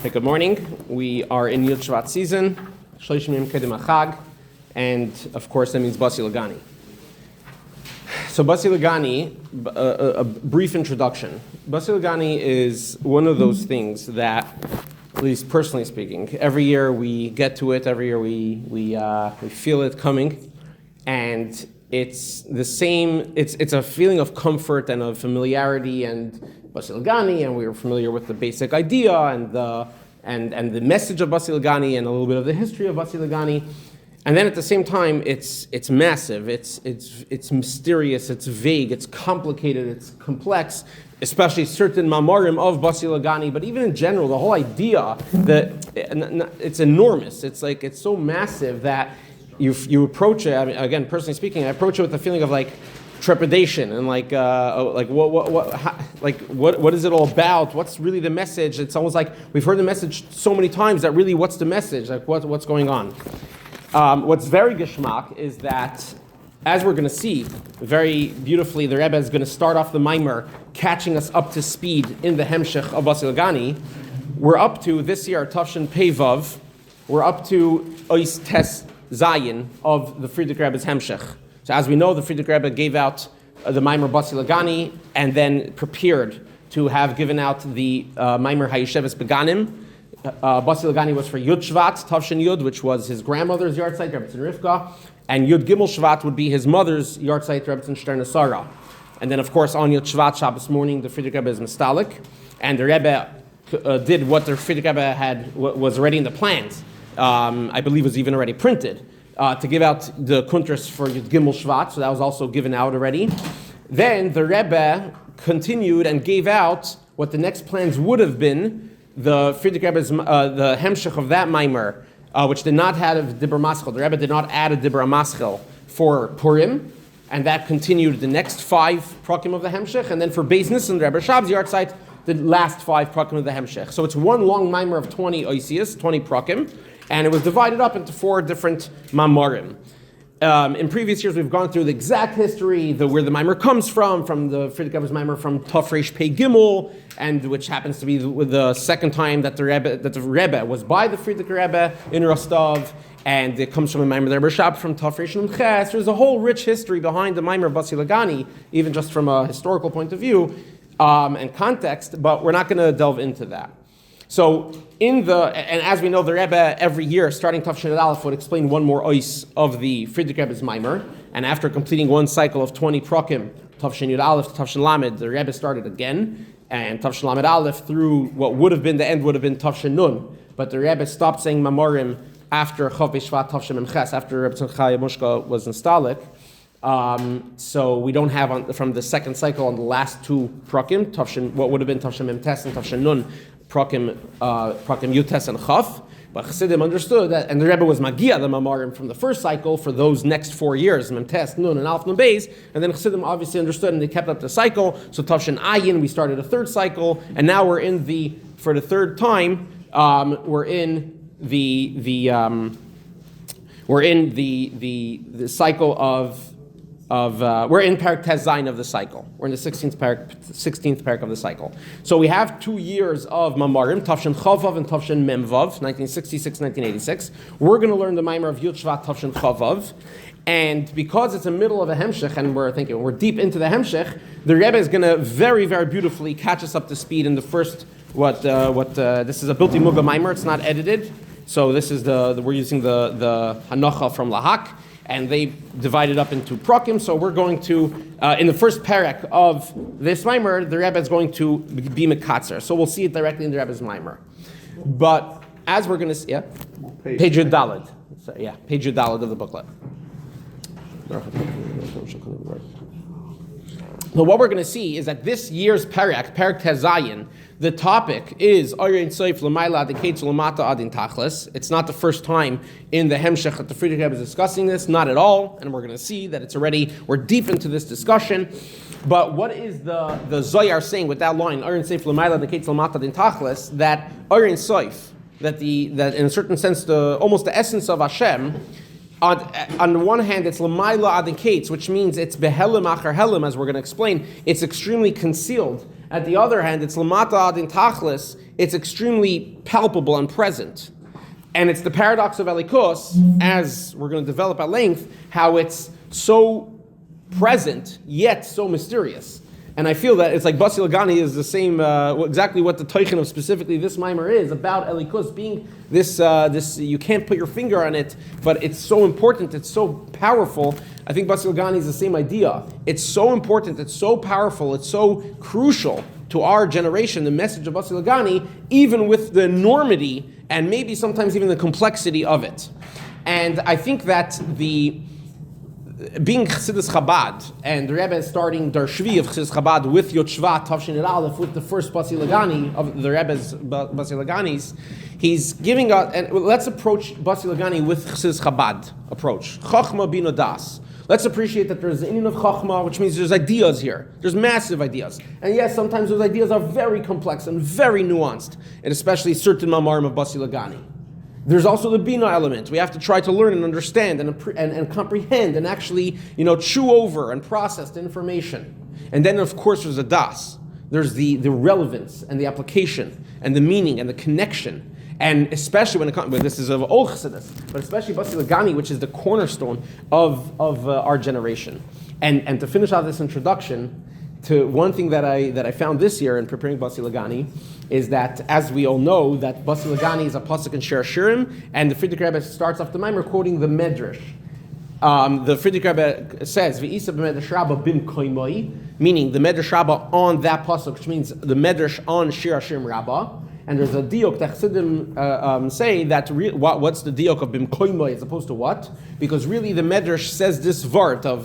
Hey, good morning. We are in Yud Shvat season, Shloshim Yom Kedem HaChag, and of course that means Basi Legani. So Basi Legani, a brief introduction. Basi Legani is one of those things that, at least personally speaking, every year we get to it, every year we feel it coming, and it's the same, it's a feeling of comfort and of familiarity and Basi Legani, and we were familiar with the basic idea and the message of Basi Legani and a little bit of the history of Basi Legani. And then at the same time, it's massive, it's mysterious, it's vague, it's complicated, it's complex, especially certain mamarim of Basi Legani, but even in general, the whole idea that it's enormous. It's so massive that you approach it. I mean, again, personally speaking, I approach it with a feeling of like trepidation and what is it all about? What's really the message? It's almost like we've heard the message so many times that really, what's the message? Like what's going on? What's very geschmack is that, as we're going to see very beautifully, the Rebbe is going to start off the Maimer catching us up to speed in the Hemshech of Basi Legani. We're up to, this year, Tafshin Pei Vav, we're up to Ois Tes Zayin of the Friedrich Rebbe's Hemshech. So as we know, the Friedrich Rebbe gave out the Maamer Basi Legani and then prepared to have given out the Maamer Hayesheves Beganim. Basi Legani was for Yud Shvat, Tavshin Yud, which was his grandmother's yahrzeit, Rebbetzin Rivka, and Yud Gimel Shvat would be his mother's yahrzeit, Rebbetzin Shterna Sarah. And then, of course, on Yud Shvat Shabbos morning, the Friedrich Rebbe is Mistalik, and the Rebbe did what the Friedrich Rebbe was already in the plans. I believe was even already printed. To give out the kuntras for Yud Gimel Shvat, so that was also given out already. Then the Rebbe continued and gave out what the next plans would have been, the Friedrich Rebbe's, the Hemshech of that Maimer, which did not have a Dibur Maschil. The Rebbe did not add a Dibur Maschil for Purim, and that continued the next 5 prakim of the Hemshech, and then for Beis Nisan, the Rebbe Shab's yahrzeit, the last 5 prakim of the Hemshech. So it's one long Maimer of 20 oisias, 20 prakim, and it was divided up into 4 different mamarim. In previous years, we've gone through the exact history, where the Maimer comes from the Friedrich Rebbe's Maimer from Tafresh Pei Gimel, and which happens to be the second time that the Rebbe was by the Friedrich Rebbe in Rostov, and it comes from a Maimer the Rebbe Shab from Tafresh Nun Ches. There's a whole rich history behind the Maimer Basi Legani, even just from a historical point of view and context, but we're not going to delve into that. So, and as we know, the Rebbe every year, starting Tafshin Aleph, would explain one more ois of the Friedrich Rebbe's Maimer, and after completing one cycle of 20 prakim, Tafshin Yud Aleph to Tafshin Lamed, the Rebbe started again, and Tafshin Lamed Aleph through what would have been the end would have been Tafshin Nun, but the Rebbe stopped saying Mamorim after Chav B'Shvat Tafshin Memches, after Rebbe Tzemchai Mushka was installed. So we don't have from the second cycle on the last 2 prakim, Tafshin, what would have been Tafshin Memtes and Tafshin Nun, prakim Yutes and Chaf, but Chassidim understood that, and the Rebbe was Magia, the Mamarim, from the first cycle for those next 4 years, Memtes, Nun, and Alf Nun Beis, and then Chassidim obviously understood and they kept up the cycle. So Tafshin Ayin, we started a 3rd cycle, and now we're in for the 3rd time, we're in the cycle of we're in Parak Tez Zayin of the cycle. We're in the 16th parak of the cycle. So we have 2 years of Mamarim, Tafshin Chavav and Tafshin Memvav, 1966, 1986. We're going to learn the Maimer of Yud Shvat Tafshin Chavav. And because it's the middle of a Hemshech, and we're deep into the Hemshech, the Rebbe is going to very, very beautifully catch us up to speed in the first, this is a Bilti Muga Maimer, it's not edited. So this is we're using the Hanocha from Lahak, and they divided up into prakim. So we're going to, in the first parak of this Maimer, the Rebbe is going to be Mekatzer. So we'll see it directly in the Rebbe's Maimer. But as we're going to see, page Yud Daled. So, page Yud Daled of the booklet. So what we're going to see is that this year's parak Tez Zayin, the topic is Orein Sa'if L'mayla Adiketz L'mata Adin Tachlis. It's not the first time in the Hemshech that the Friedrich Rebbe is discussing this, not at all, and we're going to see that we're deep into this discussion. But what is the Zoyar saying with that line, Orein Sa'if L'mayla Adiketz L'mata Adin Tachlis, that Orein Sa'if, that in a certain sense, almost the essence of Hashem, on the one hand, it's L'mayla Adin Ketz, which means it's Behelim Achar Helim, as we're going to explain. It's extremely concealed At the other hand, it's lamata adin tachlis, it's extremely palpable and present. And it's the paradox of Elikos, as we're going to develop at length, how it's so present, yet so mysterious. And I feel that it's like Basi Legani is the same, exactly what the teichen of specifically this mimer is, about Elikos being this, you can't put your finger on it, but it's so important, it's so powerful. I think Basi Legani is the same idea. It's so important, it's so powerful, it's so crucial to our generation, the message of Basi Legani, even with the enormity and maybe sometimes even the complexity of it. And I think that being Chassidus Chabad, and the Rebbe is starting Der Shvi of Chassidus Chabad with Yod Shvat, Tavshin Aleph, with the first Basi Legani, of the Rebbe's Basi Leganis, he's giving us, and let's approach Basi Legani with Chassidus Chabad approach. Chochma Bina Das. Let's appreciate that there's an inyan of Chachma, which means there's ideas here. There's massive ideas. And yes, sometimes those ideas are very complex and very nuanced, and especially certain mamarim of Basi Legani. There's also the Bina element. We have to try to learn and understand and comprehend and actually, chew over and process the information. And then, of course, there's a Das. There's the relevance and the application and the meaning and the connection. And especially when it comes, this is of Old Chassidus, but especially Basi Legani, which is the cornerstone of our generation. And to finish out this introduction, to one thing that I found this year in preparing Basi Legani is that, as we all know, that Basi Legani is a pasuk in Shir Shirim, and the Friedrich Rebbe starts off the mimer quoting the Medrash. The Friedrich Rebbe says, "V'isa b'medrash Rabbah bim koimoi," meaning the Medrash Rabbah on that pasuk, which means the Medrash on Shir Shirim Rabbah. And there's a diok that Chassidim say that what's the diok of bim koimoi as opposed to what? Because really the Medrash says this vart of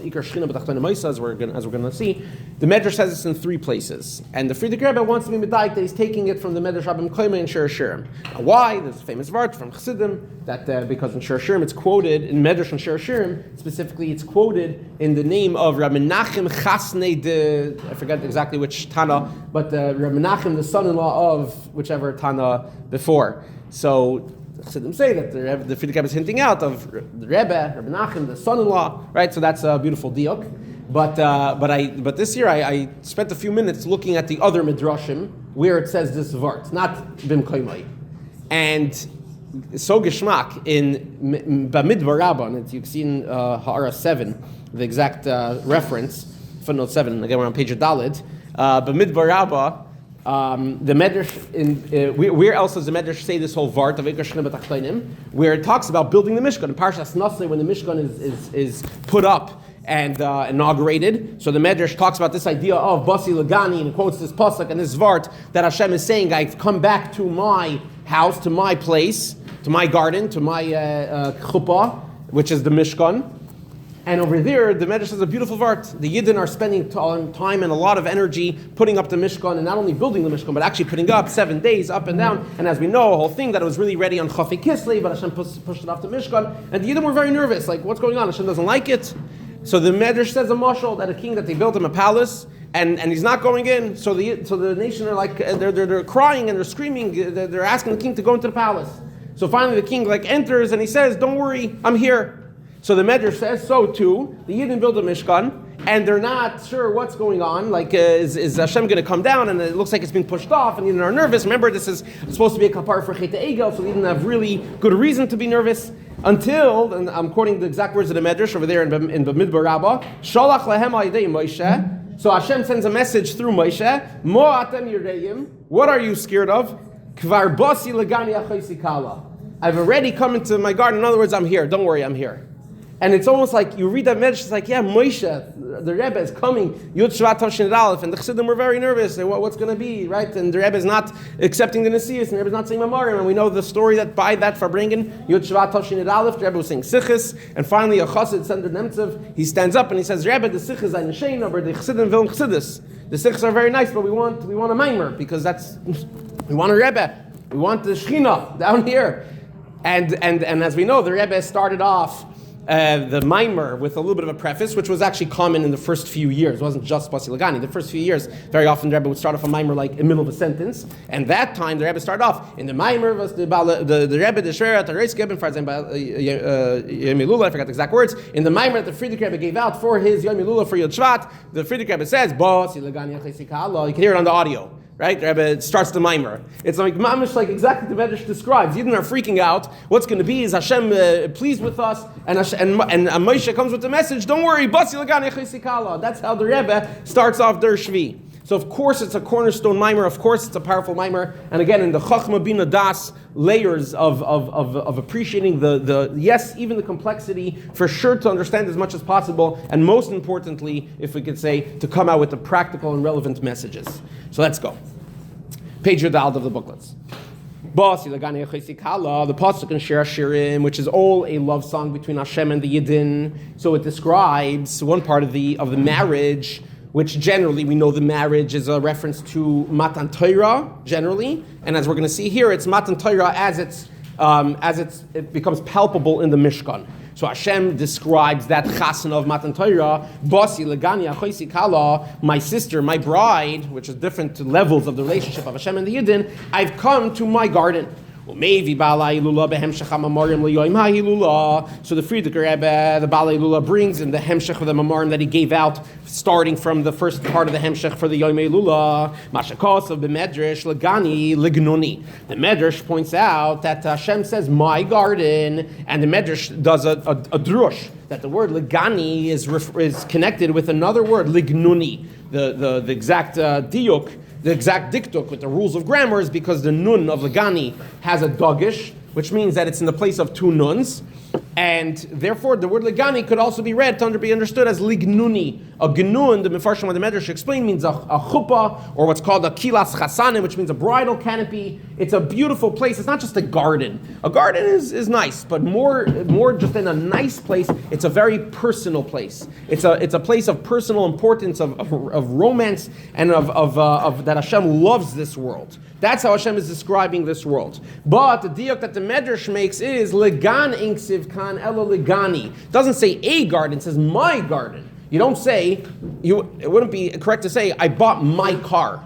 Ikar Shechina b'tachtonim Ma'isa, as we're going to see. The Medrash says this in 3 places, and the Friedrich Rebbe wants to be medayik that he's taking it from the Medrash Bim koimoi and Shir Shirim. Why? There's a famous vart from Chassidim that because in Shir Shirim it's quoted in Medrash and Shir Shirim specifically, it's quoted in the name of Rabbi Menachem Chasnei de, I forget exactly which Tana, but Rabbi Menachem, the son-in-law of whichever Tana before. So Chassidim say that the Friedrich Rebbe is hinting out of the Rebbe, Rabbi Nachem, the son-in-law, right? So that's a beautiful diok. But this year I spent a few minutes looking at the other midrashim where it says this vart, not bim koimoi, and so geschmack in Bamidbar Rabbah, and you see in Ha'ara 7 the exact reference, footnote 7 again we're on page Dalet. Bamidbar Rabbah. The Medrash, where else does the Medrash say this whole vart of Ikar Shechina b'tachtonim, where it talks about building the Mishkan in Parshas Naseh when the Mishkan is put up and inaugurated. So the Medrash talks about this idea of Basi Legani and quotes this pasuk and this vart that Hashem is saying, I've come back to my house, to my place, to my garden, to my chuppah, which is the Mishkan. And over there, the Medrash has a beautiful vart. The Yidden are spending time and a lot of energy putting up the Mishkan, and not only building the Mishkan, but actually putting up 7 days, up and down. And as we know, a whole thing that it was really ready on Chafi Kislev, but Hashem pushed it off the Mishkan. And the Yidden were very nervous, like, what's going on? Hashem doesn't like it. So the Medrash says a mashal that a king, that they built him a palace, and he's not going in. So the nation are like, they're crying and they're screaming, they're asking the king to go into the palace. So finally the king enters and he says, don't worry, I'm here. So the Medrash says so too. The Yidden build a Mishkan, and they're not sure what's going on. Like, is Hashem going to come down? And it looks like it's being pushed off, and the Yidden are nervous. Remember, this is supposed to be a kapar for Chet Egel, so the Yidden have really good reason to be nervous. Until, and I'm quoting the exact words of the Medrash over there in Bamidbar Rabbah, Shalach lehem al-yedei Moshe. So Hashem sends a message through Moshe. Mo atem yireim. What are you scared of? Kvar Basi Legani achoisi kala. I've already come into my garden. In other words, I'm here. Don't worry, I'm here. And it's almost like you read that Medrash, it's like, yeah, Moshe, the Rebbe is coming, Yud Shvat Tavshin Aleph, and the Chassidim were very nervous. What's going to be, right? And the Rebbe is not accepting the Nesius, and the Rebbe is not saying Mamarim, and we know the story that by that Farbringen, Yud Shvat Tavshin Aleph, the Rebbe was saying Sichis, and finally a Chassid, Sender Nemtzev, he stands up and he says, Rebbe, the Sichis are Neshein, but the Chassidim will Chassidus. The Sichis are very nice, but we want a Maimer, because we want a Rebbe, we want the Shechina down here. And as we know, the Rebbe started off the Maimer with a little bit of a preface, which was actually common in the first few years. It wasn't just Basi Legani. The first few years, very often the Rebbe would start off a Maimer like in the middle of a sentence, and that time the Rebbe started off in the Maimer was the Rebbe the Shreya the Reis Geben for example Yemilula. I forgot the exact words. In the Maimer that the Friedrich Rebbe gave out for his Yemilula for Yod Shvat, the Friedrich Rebbe says Basi Legani Chesika. You can hear it on the audio. Right? The Rebbe starts the Maimer. It's like mamish, like exactly the Medrash describes. Yidden are freaking out. What's going to be is Hashem pleased with us, and Moshe comes with the message. Don't worry, Basi Legani Chesikala. That's how the Rebbe starts off Der Shvi. So of course it's a cornerstone Maimer. Of course it's a powerful Maimer. And again, in the Chachma Bina Das layers of appreciating the yes, even the complexity, for sure to understand as much as possible, and most importantly, if we could say, to come out with the practical and relevant messages. So let's go. Page Yudald of the booklets. Basi Legani Chesikala, the pasuk in Shir Hashirim, which is all a love song between Hashem and the Yidden. So it describes one part of the marriage, which generally we know the marriage is a reference to Matan Torah generally, and as we're going to see here, it's Matan Torah as it becomes palpable in the Mishkan. So Hashem describes that chasana of Matan Torah, Basi Legani Achoisi Kala, my sister, my bride, which is different levels of the relationship of Hashem and the Yidden. I've come to my garden. So the Friedrich Rebbe, the Bala Ilula, brings in the Hemshech of the Mamarim that he gave out, starting from the first part of the Hemshech for the Yom Ilula, Mashakos of the Medrash, Legani, Lignoni. The Medrash points out that Hashem says, my garden, and the Medrash does a drush, that the word Legani is connected with another word, Lignoni. The exact diuk, the exact diktuk with the rules of grammar is because the nun of Legani has a dogish, which means that it's in the place of two nuns, and therefore the word Legani could also be read to be understood as Lignuni. A gnun, the Mefarshim of the Medrash explain, means a chuppah, or what's called a kilas chasanim, which means a bridal canopy. It's a beautiful place. It's not just a garden. A garden is nice, but more just in a nice place, it's a very personal place. It's a place of personal importance, of romance, and of that Hashem loves this world. That's how Hashem is describing this world. But the diuk that the Medrash makes is Legan inksiv kan elo legani. It doesn't say a garden, it says my garden. You don't say, it wouldn't be correct to say, I bought my car.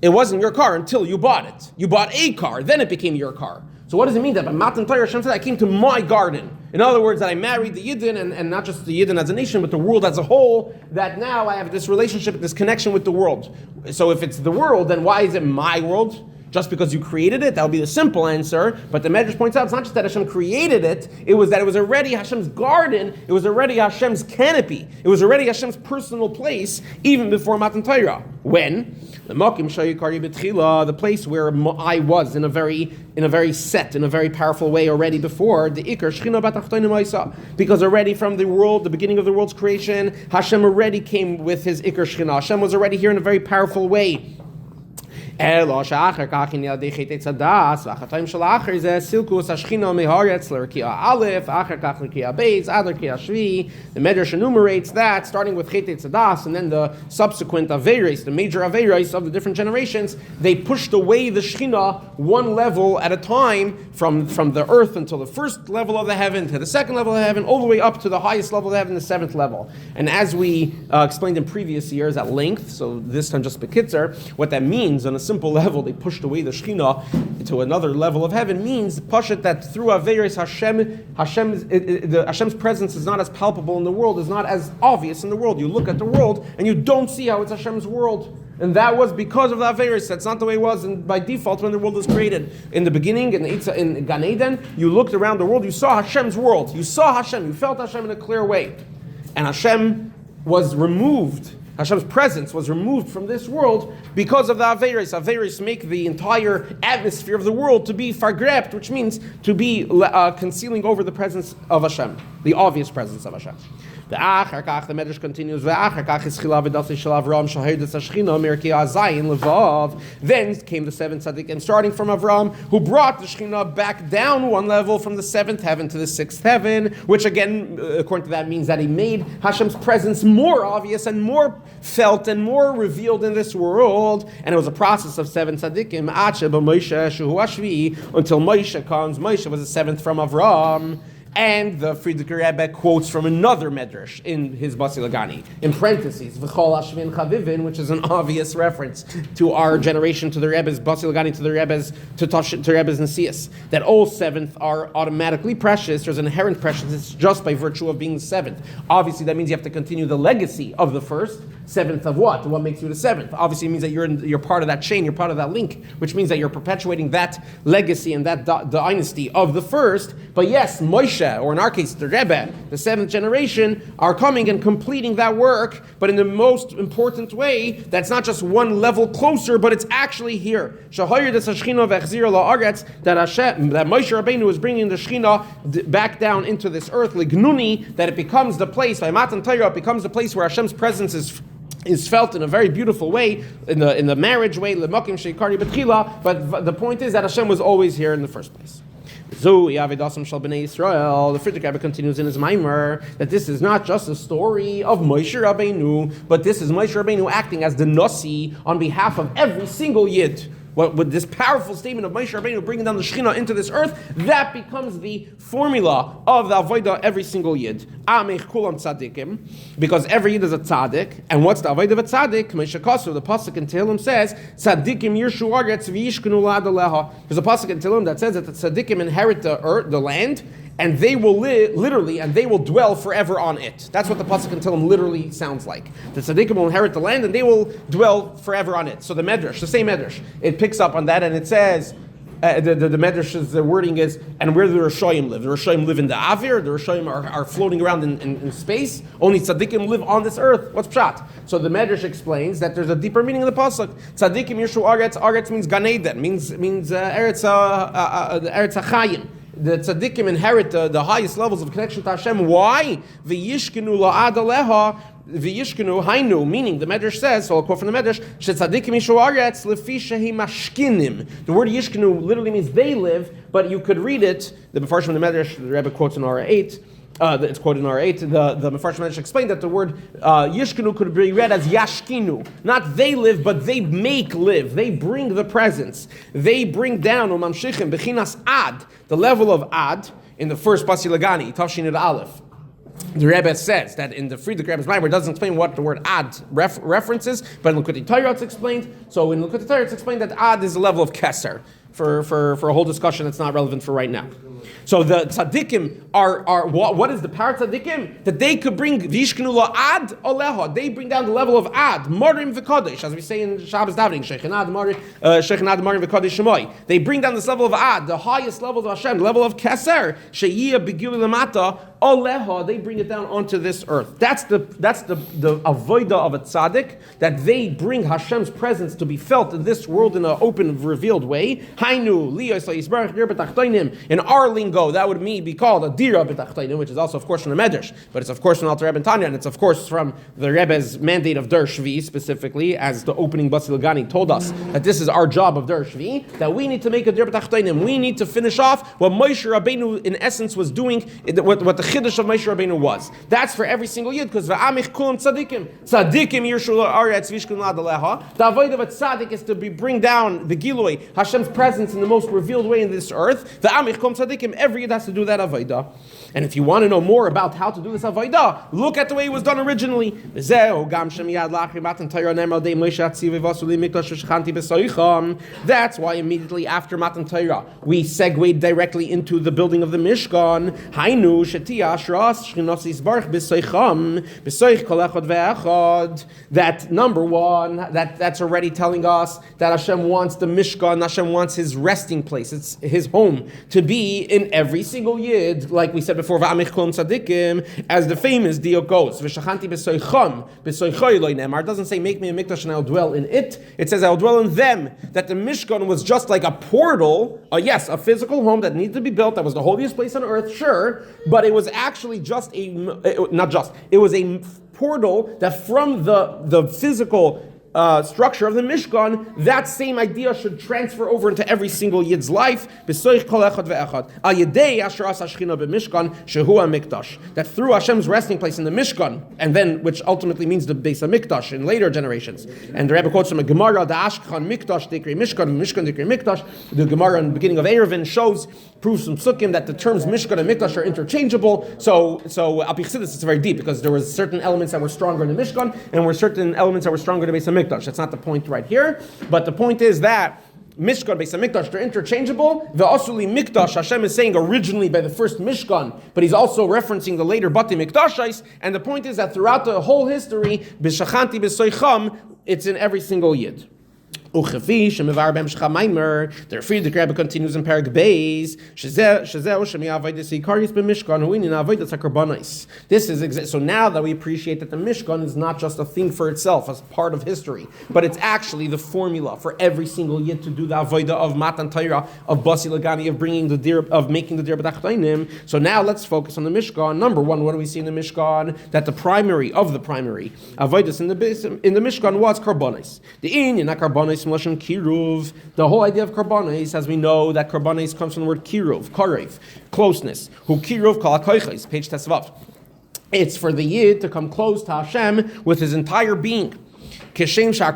It wasn't your car until you bought it. You bought a car, then it became your car. So what does it mean that by Matan Torah Hashem said, I came to my garden? In other words, that I married the Yidden, and not just the Yidden as a nation, but the world as a whole, that now I have this relationship, this connection with the world. So if it's the world, then why is it my world? Just because you created it? That would be the simple answer. But the Medrash points out it's not just that Hashem created it, it was that it was already Hashem's garden, it was already Hashem's canopy, it was already Hashem's personal place, even before Matan Torah. When? The place where I was in a very set, in a very powerful way already before, the Ikar Shechina Batachtonim Oisa. Because already from the world, the beginning of the world's creation, Hashem already came with his Ikar Shechina. Hashem was already here in a very powerful way. אלא שאחר כך עניין ידי חטא צדס, והחטאים של האחר זה סילקוס השכינה מהארץ לרקיע א', אחר כך לרקיע ב', עד לרקיע שביעי. The Medrash enumerates that, starting with חטא צדס, and then the subsequent Averis, the major Averis of the different generations, they pushed away the Shechina one level at a time, from the earth until the first level of the heaven, to the second level of the heaven, all the way up to the highest level of the heaven, the seventh level. And as we explained in previous years at length, so this time just bekitzer, what that means on a simple level, they pushed away the Shechina to another level of heaven, means Pashat that through Averis Hashem's presence is not as palpable in the world, is not as obvious in the world. You look at the world and you don't see how it's Hashem's world. And that was because of the Averis. That's not the way it was by default when the world was created. In the beginning, in Gan Eden, you looked around the world, you saw Hashem's world. You saw Hashem, you felt Hashem in a clear way. And Hashem was removed. Hashem's presence was removed from this world because of the Averis. Averis make the entire atmosphere of the world to be fargrept, which means to be concealing over the presence of Hashem, the obvious presence of Hashem. The Medrash continues. Then came the seventh tzaddikim, starting from Avram, who brought the Shechina back down one level from the seventh heaven to the sixth heaven, which again, according to that, means that he made Hashem's presence more obvious and more felt and more revealed in this world. And it was a process of seven tzaddikim until Moshe comes. Moshe was the seventh from Avram. And the Friedrich Rebbe quotes from another medrash in his Basi Legani, in parentheses, V'chol Hashvin Chavivin, which is an obvious reference to our generation, to the Rebbe's Basi Legani, to the Rebbe's to Rebbe's Nesias, that all seventh are automatically precious. There's an inherent preciousness just by virtue of being the seventh. Obviously, that means you have to continue the legacy of the first. Seventh of what? What makes you the seventh? Obviously, it means that you're part of that chain, you're part of that link, which means that you're perpetuating that legacy and that dynasty of the first. But yes, Moshe, or in our case, the Rebbe, the seventh generation, are coming and completing that work, but in the most important way, that's not just one level closer, but it's actually here. That Moshe Rabbeinu is bringing the Shekhinah back down into this earth, Lignuni, that it becomes the place, by Matan Torah, it becomes the place where Hashem's presence is felt in a very beautiful way, in the marriage way, but the point is that Hashem was always here in the first place. The Friedrich continues in his Maamar that this is not just a story of Moshe Rabbeinu, but this is Moshe Rabbeinu acting as the Nasi on behalf of every single Yid. With this powerful statement of Moshe Rabbeinu bringing down the Shekhinah into this earth, that becomes the formula of the Avodah every single Yid. Amech kulam tzadikim, because every Yid is a tzadik. And what's the Avodah of a tzadik? Moshe Kasu, the pasuk in Tehillim says, tzadikim yirshu aretz v'yishkenu la'ad aleha. There's a pasuk in Tehillim that says that the tzadikim inherit the earth, the land, and they will literally, and they will dwell forever on it. That's what the pasuk in Tehillim literally sounds like. The tzaddikim will inherit the land, and they will dwell forever on it. So the medrash, the same medrash, it picks up on that, and it says, the medrash's the wording is, and where do the Rishoyim live? The Rishoyim live in the Avir, the Rishoyim are floating around in space, only tzaddikim live on this earth. What's pshat? So the medrash explains that there's a deeper meaning in the pasuk. Tzaddikim yirshu aretz, aretz means Gan Eden, means Eretz HaChayim. The tzaddikim inherit the highest levels of connection to Hashem. Why? V'yishkenu la'ad aleha, v'yishkenu hainu, meaning the Medrash says, so I'll quote from the Medrash, shetzaddikim yishu aretz lefi shehi mashkinim. The word yishkenu literally means they live, but you could read it, the Mefarshim of the Medrash, the Rebbe quotes in Ara 8, it's quoted in R8. The Mefarshim Medrash explained that the word Yishkenu could be read as Yashkinu. Not they live, but they make live. They bring the presence. They bring down Umamshichim Bechinas Ad, the level of Ad in the first Basi Legani, Tavshin Ad Aleph. The Rebbe says that in the Friedrich Rebbe's Maamar, it doesn't explain what the word Ad references, but in Likutei Torah it's explained. So in Likutei Torah it's explained that Ad is a level of Keser. For a whole discussion that's not relevant for right now. So the tzaddikim are what is the power of tzaddikim? That they could bring v'yishkenu la'ad aleha. They bring down the level of ad, marim v'kodesh, as we say in Shabbos davening, shechinad marim v'kodesh shemoi. They bring down this level of ad, the highest levels of Hashem, the level of keser, sheyiyah b'gili lamata aleha. They bring it down onto this earth. That's the avodah of a tzaddik, that they bring Hashem's presence to be felt in this world in an open, revealed way. Hainu liyos la'yisbarach dir b'tachtoinim. In our lingo, that would be called a dira b'tachtoinim, which is also, of course, from the Medrash, but it's, of course, from Alter Rebbe and Tanya, and it's, of course, from the Rebbe's mandate of Der Shvi, specifically, as the opening Basi Legani told us, that this is our job of Der Shvi, that we need to make a dira b'tachtoinim. We need to finish off what Moshe Rabbeinu, in essence, was doing, what the חידוש of Moshe Rabbeinu was. That's for every single Yid, because v'amich kulam tzadikim. Tzadikim yirshu la'aretz v'yishkenu la'ad aleha. The avodah of a tzadik is to bring down the gilui, Hashem's presence in the most revealed way in this earth. V'amich kulam tzadikim. Every Yid has to do that avodah. And if you want to know more about how to do this avodah, look at the way it was done originally. That's why immediately after Matan Torah we segued directly into the building of the Mishkan. That number one, that's already telling us that Hashem wants the Mishkan, Hashem wants His resting place, it's His home, to be in every single Yid, like we said before, as the famous diok goes. It doesn't say make me a mikdash and I'll dwell in it. It says I'll dwell in them. That the Mishkan was just like a portal, yes, a physical home that needed to be built, that was the holiest place on earth, sure, but it was actually just it was a portal that from the physical structure of the Mishkan, that same idea should transfer over into every single Yid's life. That through Hashem's resting place in the Mishkan, and then which ultimately means the Beis HaMikdash in later generations. And the Rebbe quotes from a Gemara, the Ashkan Mikdash Dikrei Mishkan, Mishkan Dikrei Mikdash. The Gemara in the beginning of Eruvin proves from Sukkim that the terms Mishkan and Mikdash are interchangeable. So Al Pi Chassidus, it's very deep because there were certain elements that were stronger in the Mishkan and were certain elements that were stronger in the Beis HaMikdash. That's not the point right here, but the point is that Mishkan, Beis HaMikdash, they're interchangeable. The Asuli Mikdash, Hashem is saying originally by the first Mishkan, but he's also referencing the later Bati Mikdashais, and the point is that throughout the whole history, B'shachanti B'soicham, it's in every single Yid. The Friedrich continues in Perek Beis. This is so now that we appreciate that the Mishkan is not just a thing for itself as part of history, but it's actually the formula for every single Yid to do the avodah of Matan Torah, of Basi Legani, of bringing the dir, of making the dir b'tachtonim. So now let's focus on the Mishkan. Number one, what do we see in the Mishkan? That the primary avodas in the Mishkan was karbonis. The inyan karbonis. The whole idea of karbonis, as we know, that karbonis comes from the word kiruv, karev, closeness. Who kiruv kol hakoyches, page tesvav. It's for the Yid to come close to Hashem with his entire being. Quoting from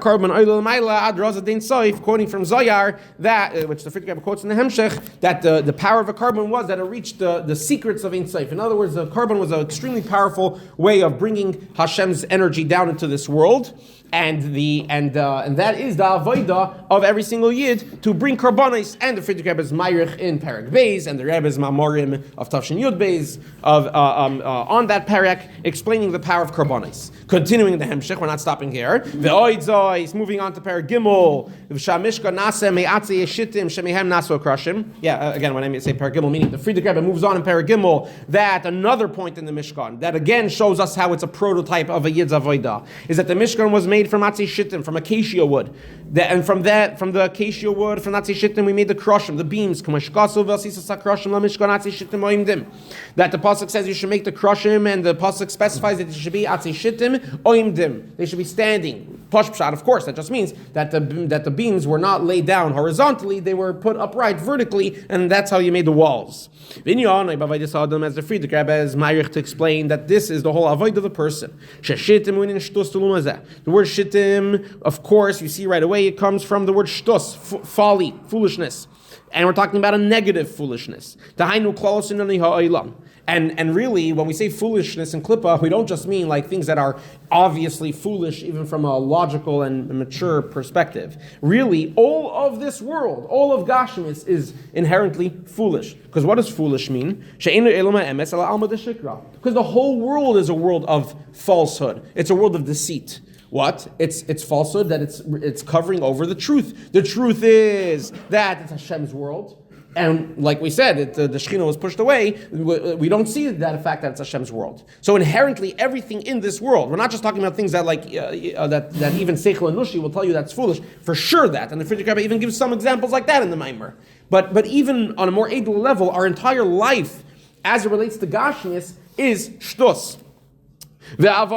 Zoyar, that which the Fritz quotes in the Hemshech, that the power of a carbon was that it reached the secrets of Ein Sof. In other words, the carbon was an extremely powerful way of bringing Hashem's energy down into this world. And that is the avodah of every single Yid to bring karbonis. And the Friedrich Rebbe's Meirich in Perek Beis, and the Rebbe's Mamorim of Tafshin Yud Beis on that Perek, explaining the power of karbonis. Continuing the Hemshech, we're not stopping here. The Oidzoi, moving on to Perek Gimel. V'shamishka nase me'atze yeshitim shemehem naso krashim. Yeah, again, when I say Perek Gimel, meaning the Friedrich Rebbe moves on in Perek Gimel, that another point in the Mishkan that again shows us how it's a prototype of a Yid's avodah is that the Mishkan was made from Atzi Shittim, from acacia wood. And from the acacia wood, from Atzi Shittim, we made the kroshim, the beams. That the Pasuk says you should make the kroshim, and the Pasuk specifies that it should be Atzi Shittim, oimdim. They should be standing. Pashpshat, of course, that just means that the beams were not laid down horizontally, they were put upright vertically, and that's how you made the walls. As the Friedrich Rebbe is Meirich to explain that this is the whole avoid of the person. The word shittim, of course, you see right away, it comes from the word shtus, folly, foolishness. And we're talking about a negative foolishness. And really, when we say foolishness in Klippa, we don't just mean like things that are obviously foolish, even from a logical and mature perspective. Really, all of this world, all of Gashmis is inherently foolish. Because what does foolish mean? Because the whole world is a world of falsehood. It's a world of deceit. What? It's falsehood that it's covering over the truth. The truth is that it's Hashem's world. And like we said, the Shekhinah was pushed away. We don't see that fact that it's Hashem's world. So inherently, everything in this world, we're not just talking about things that that even Seichel and Nushi will tell you that's foolish. For sure that. And the Friedrich Rebbe even gives some examples like that in the Maimer. But even on a more edel level, our entire life, as it relates to Gashmias, is shtus. And that's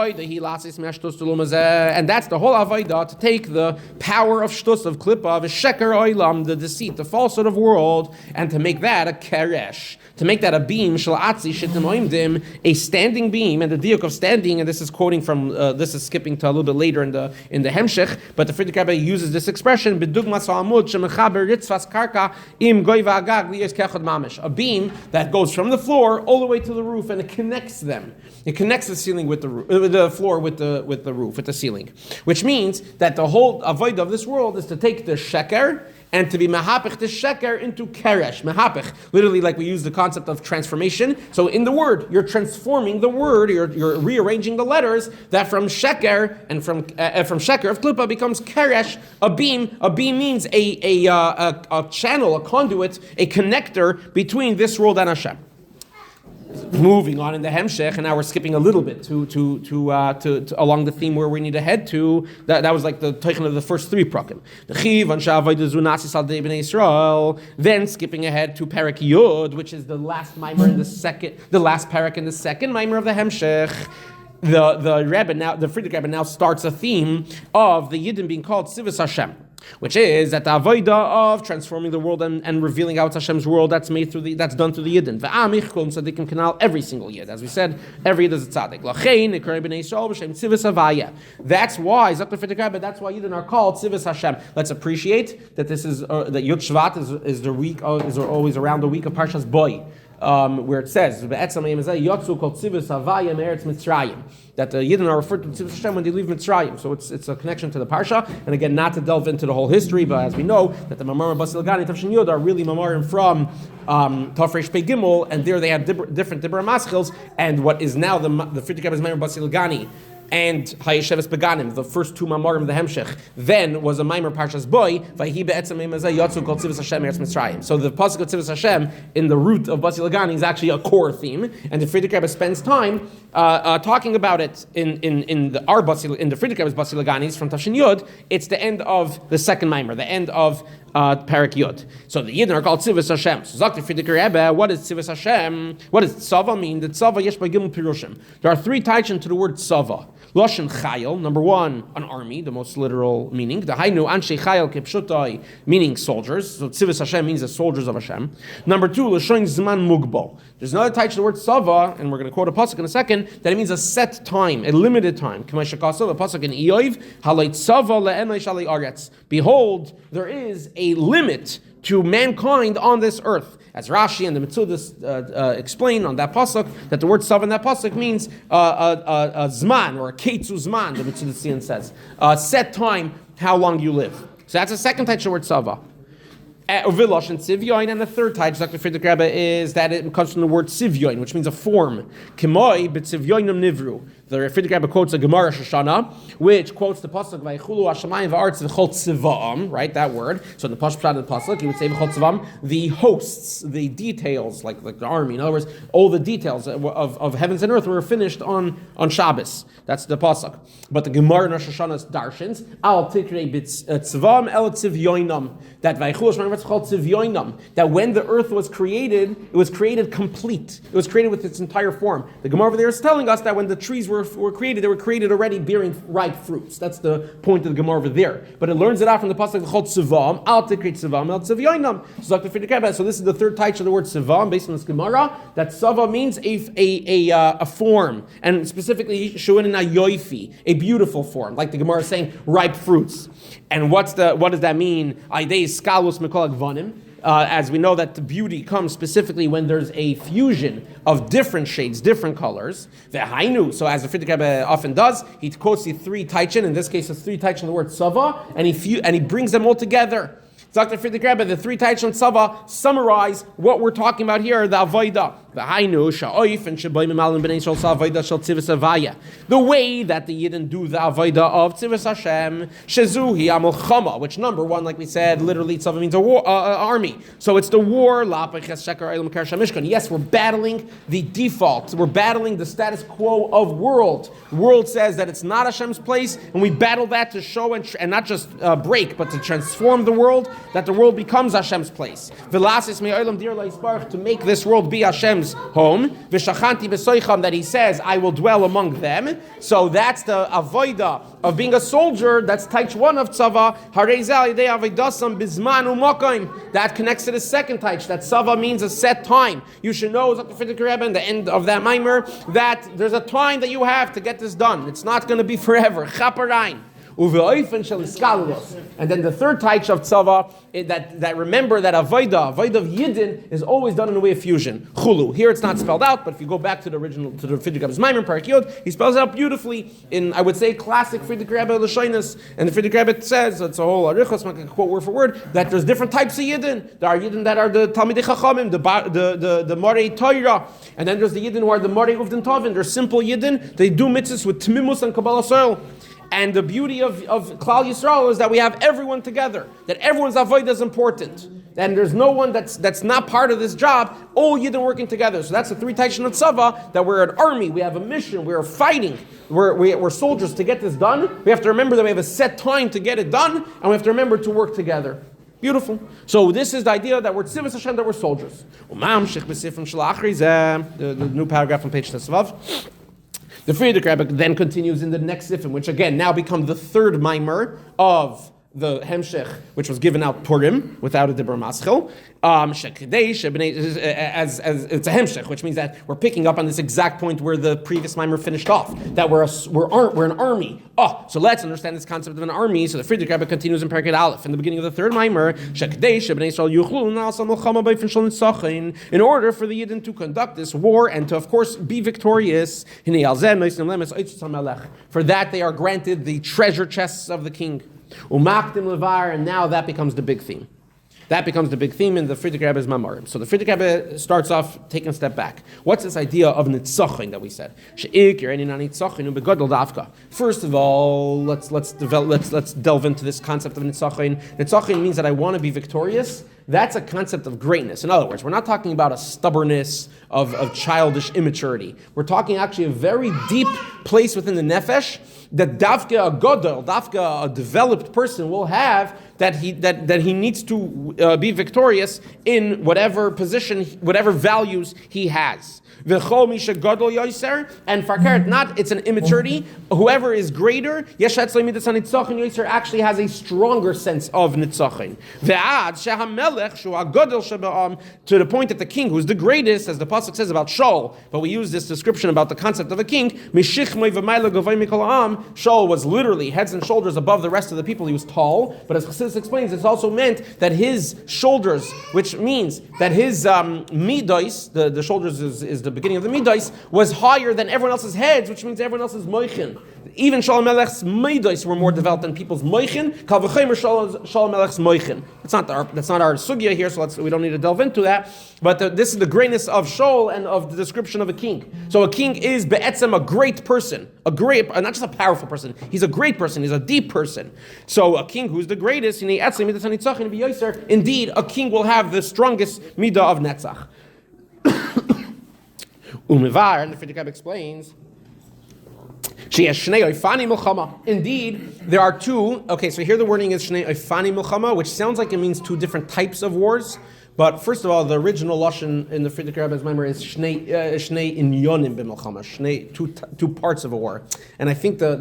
the whole avodah, to take the power of shtus, of klippa, of sheker oilam, the deceit, the falsehood of world, and to make that a keresh, to make that a beam, a standing beam, and the diuk of standing, and this is quoting from, this is skipping to a little bit later in the Hemshech, but the Friedrich Rebbe uses this expression, a beam that goes from the floor all the way to the roof, and it connects them. It connects the ceiling with the floor with the roof, with the ceiling. Which means that the whole avoid of this world is to take the sheker and to be mahapich the sheker into keresh. Mahapich, literally like we use the concept of transformation. So in the word, you're transforming the word, you're rearranging the letters, that from sheker and from sheker of klippa becomes keresh, a beam. A beam means a channel, a conduit, a connector between this world and Hashem. Moving on in the Hemshech, and now we're skipping a little bit to along the theme where we need to head to. That was like the teichen of the first three prakim. Then skipping ahead to Perek Yud, which is the last mimer in the last parak in the second mimer of the Hemshech. the Friedrich Rebbe now starts a theme of the Yidden being called Tzivus Hashem, which is that the avodah of transforming the world and revealing out Hashem's world that's done through the Yidden. Ve'amich kol tzaddikim kanal, every single Yid. As we said, every Yid is a tzaddik. Lachein nikrei b'nei Yisrael b'shem tzivus havaya. That's why that's why Yidden are called Tzivus Hashem. Let's appreciate that this is that Yud Shvat is the week is always around the week of Parshas Boi. Where it says that the Yidden are referred to Tzivus Hashem when they leave Mitzrayim. So it's a connection to the Parsha. And again, not to delve into the whole history, but as we know, that the Mamar Basi Legani, Tafshin Yud are really Mamarim from Tafresh Pei Gimel, and there they have different Dibra Maschils, and what is now the Friedrich Rebbe's Mamar Basi Legani and Hayesheves Beganim, the first two Mamarim, the Hemshech, then was a Maimer Parshas Boi, Vayhi Be'etzem Emazah Yatzu Kol Tzivus Hashem Eretz Mitzrayim. So the pasuk of Tzivus Hashem in the root of Basi Legani is actually a core theme, and the Friedrich Rebbe spends time talking about it in the Friedrich Rebbe's Basi Leganis from Tafshin Yud. It's the end of the second Maimer, the end of Parak Yud. So the Yidden are called Tzivus Hashem. So Zakti Friedrich Rebbe, what is Tzivus Hashem? What does Tzava mean? The Tzava yesh by Gimel Pirushim. There are three taichen to the word Tzava. Loshen Chayil, number one, an army, the most literal meaning. The Hainu Anshe Chayil Kepshutai, meaning soldiers. So Tzivus Hashem means the soldiers of Hashem. Number two, Loshen Zman Mugbal. There's another taichen to the word Tzava, and we're going to quote a pasuk in a second, that it means a set time, a limited time. K'may shekasa, the pasuk in Eoiv, Halei Tzava le'enai shalei aretz. Behold, there is a limit to mankind on this earth. As Rashi and the Metzudas explain on that pasuk, that the word Tzava in that pasuk means a zman, or a ketzu zman, the Metzudas says. A set time, how long you live. So that's the second type of word Tzava. Uvilosh and Sivyoin, and the third type, Dr. Friedrich Rebbe, is that it comes from the word Sivyoin, which means a form. Kimoi b'tzivyoinam nivru. The Friedrich Rebbe quotes a Gemara Shoshana, which quotes the pasuk Vaychulu Hashamayim v'Aretz v'chol tzivaam, right? That word. So in the pasuk of the pasuk, he would say v'chol tzivaam, the hosts, the details, like the army. In other words, all the details of heavens and earth were finished on Shabbos. That's the pasuk. But the Gemara in Shoshana's darshins al tikrei b'tzivaam el tzivyoinam, that Vaychulu Hashamayim v'chol tzivyoinam, that when the earth was created, it was created complete. It was created with its entire form. The Gemara over there is telling us that when the trees were created, they were created already bearing ripe fruits. That's the point of the Gemara over there. But it learns it out from the pasuk Chol Tzivam, Al Tikrit Tzivam, El Tzivyoinam. So this is the third type of the word Tzivam, based on this Gemara, that Tzava means a form, and specifically Shuin and Ayoifi, a beautiful form, like the Gemara is saying, ripe fruits. And what does that mean? Aidei Skalus Mekolak Vanim. As we know that the beauty comes specifically when there's a fusion of different shades, different colors. Ve'hainu, so as the Friedrich Rebbe often does, he quotes the three taichen, in this case it's three taichen, the word Tzava, and he brings them all together. Dr. Friedrich Rebbe, the three taichen Tzava summarize what we're talking about here, the Avodah. The way that the Yidden do the Avodah of Tzivus Hashem, Shezuhi Amalchama, which number one, like we said, literally Tzava means a war, army. So it's the war. Yes, we're battling the default. We're battling the status quo of world. The world says that it's not Hashem's place, and we battle that to show and not just break, but to transform the world, that the world becomes Hashem's place. To make this world be Hashem's home, v'shachanti b'soicham, that he says, I will dwell among them. So that's the avodah of being a soldier. That's taich one of tzava. Harezal yidei avodasam bizman u'mokaim. That connects to the second taich. That tzava means a set time. You should know, Dr. Friedrich Rebbe, in the end of that maimer, that there's a time that you have to get this done. It's not going to be forever. Chaparain. And then the third taich of tzava, that remember that avodah of Yidden is always done in a way of fusion. Chulu. Here it's not spelled out, but if you go back to the original, to the Friedrich Rebbe's Maimon Parak Yod, he spells it out beautifully in, I would say, classic Friedrich Rebbe L'Shoinus. And the Friedrich Rebbe says, it's a whole arichos, I can quote word for word, that there's different types of Yidden. There are Yidden that are the Talmidei Chachamim, the Morei Torah, and then there's the Yidden who are the Morei Uvdin Tovin. They're simple Yidden. They do mitzvahs with tmimus and kabbalah soil. And the beauty of Klal Yisrael is that we have everyone together, that everyone's avodah is important. And there's no one that's not part of this job, all Yidden working together. So that's the three taichen of tzava, that we're an army, we have a mission, we're fighting, we're soldiers to get this done. We have to remember that we have a set time to get it done, and we have to remember to work together. Beautiful. So this is the idea that we're tzivus Hashem, that we're soldiers. The new paragraph on page Tesvav. The Friedrich Rebbe then continues in the next sifim, which again now become the third mimer of the Hemshech, which was given out Purim without a Dibur Maschil. As it's a Hemshech, which means that we're picking up on this exact point where the previous mimer finished off, that we're an army. So let's understand this concept of an army. So the Friedrich Rebbe continues in Perkei Aleph in the beginning of the third mimer, in order for the Yidden to conduct this war and to, of course, be victorious. For that they are granted the treasure chests of the king. Umaktim levar, and now that becomes the big theme. That becomes the big theme in the Friedrich Rebbe's Mamarim. So the Friedrich Rebbe starts off taking a step back. What's this idea of nitzachin that we said? First of all, let's delve into this concept of nitzachin. Nitzachin means that I want to be victorious. That's a concept of greatness. In other words, we're not talking about a stubbornness of childish immaturity. We're talking actually a very deep place within the nefesh that dafka a godel, dafka a developed person will have, that he needs to be victorious in whatever position, whatever values he has. And farkeret, not it's an immaturity. Whoever is greater, actually has a stronger sense of nitzachin. To the point that the king, who's the greatest, as the pasuk says about Shaul, but we use this description about the concept of a king. Shaul was literally heads and shoulders above the rest of the people. He was tall, but as Chassidus explains, it's also meant that his shoulders, which means that his midos, the shoulders is the beginning of the midos, was higher than everyone else's heads, which means everyone else's moichin. Even Shalom Melech's midos were more developed than people's moichin. Kal v'chomer Shalom Melech's moichin. That's not our sugya here, so we don't need to delve into that. But this is the greatness of Shaul and of the description of a king. So a king is be'etzem a great person, not just a powerful person. He's a great person. He's a deep person. So a king who's the greatest, indeed, a king will have the strongest midah of netzach. Umevar, and the Friedrich Rebbe explains, indeed, there are two. Okay, so here the wording is Shnei Oifani Milchama, which sounds like it means two different types of wars. But first of all, the original lashon in the Friedrich Rebbe's memory is Shnei Inyonim b'Milchama, two parts of a war. And I think the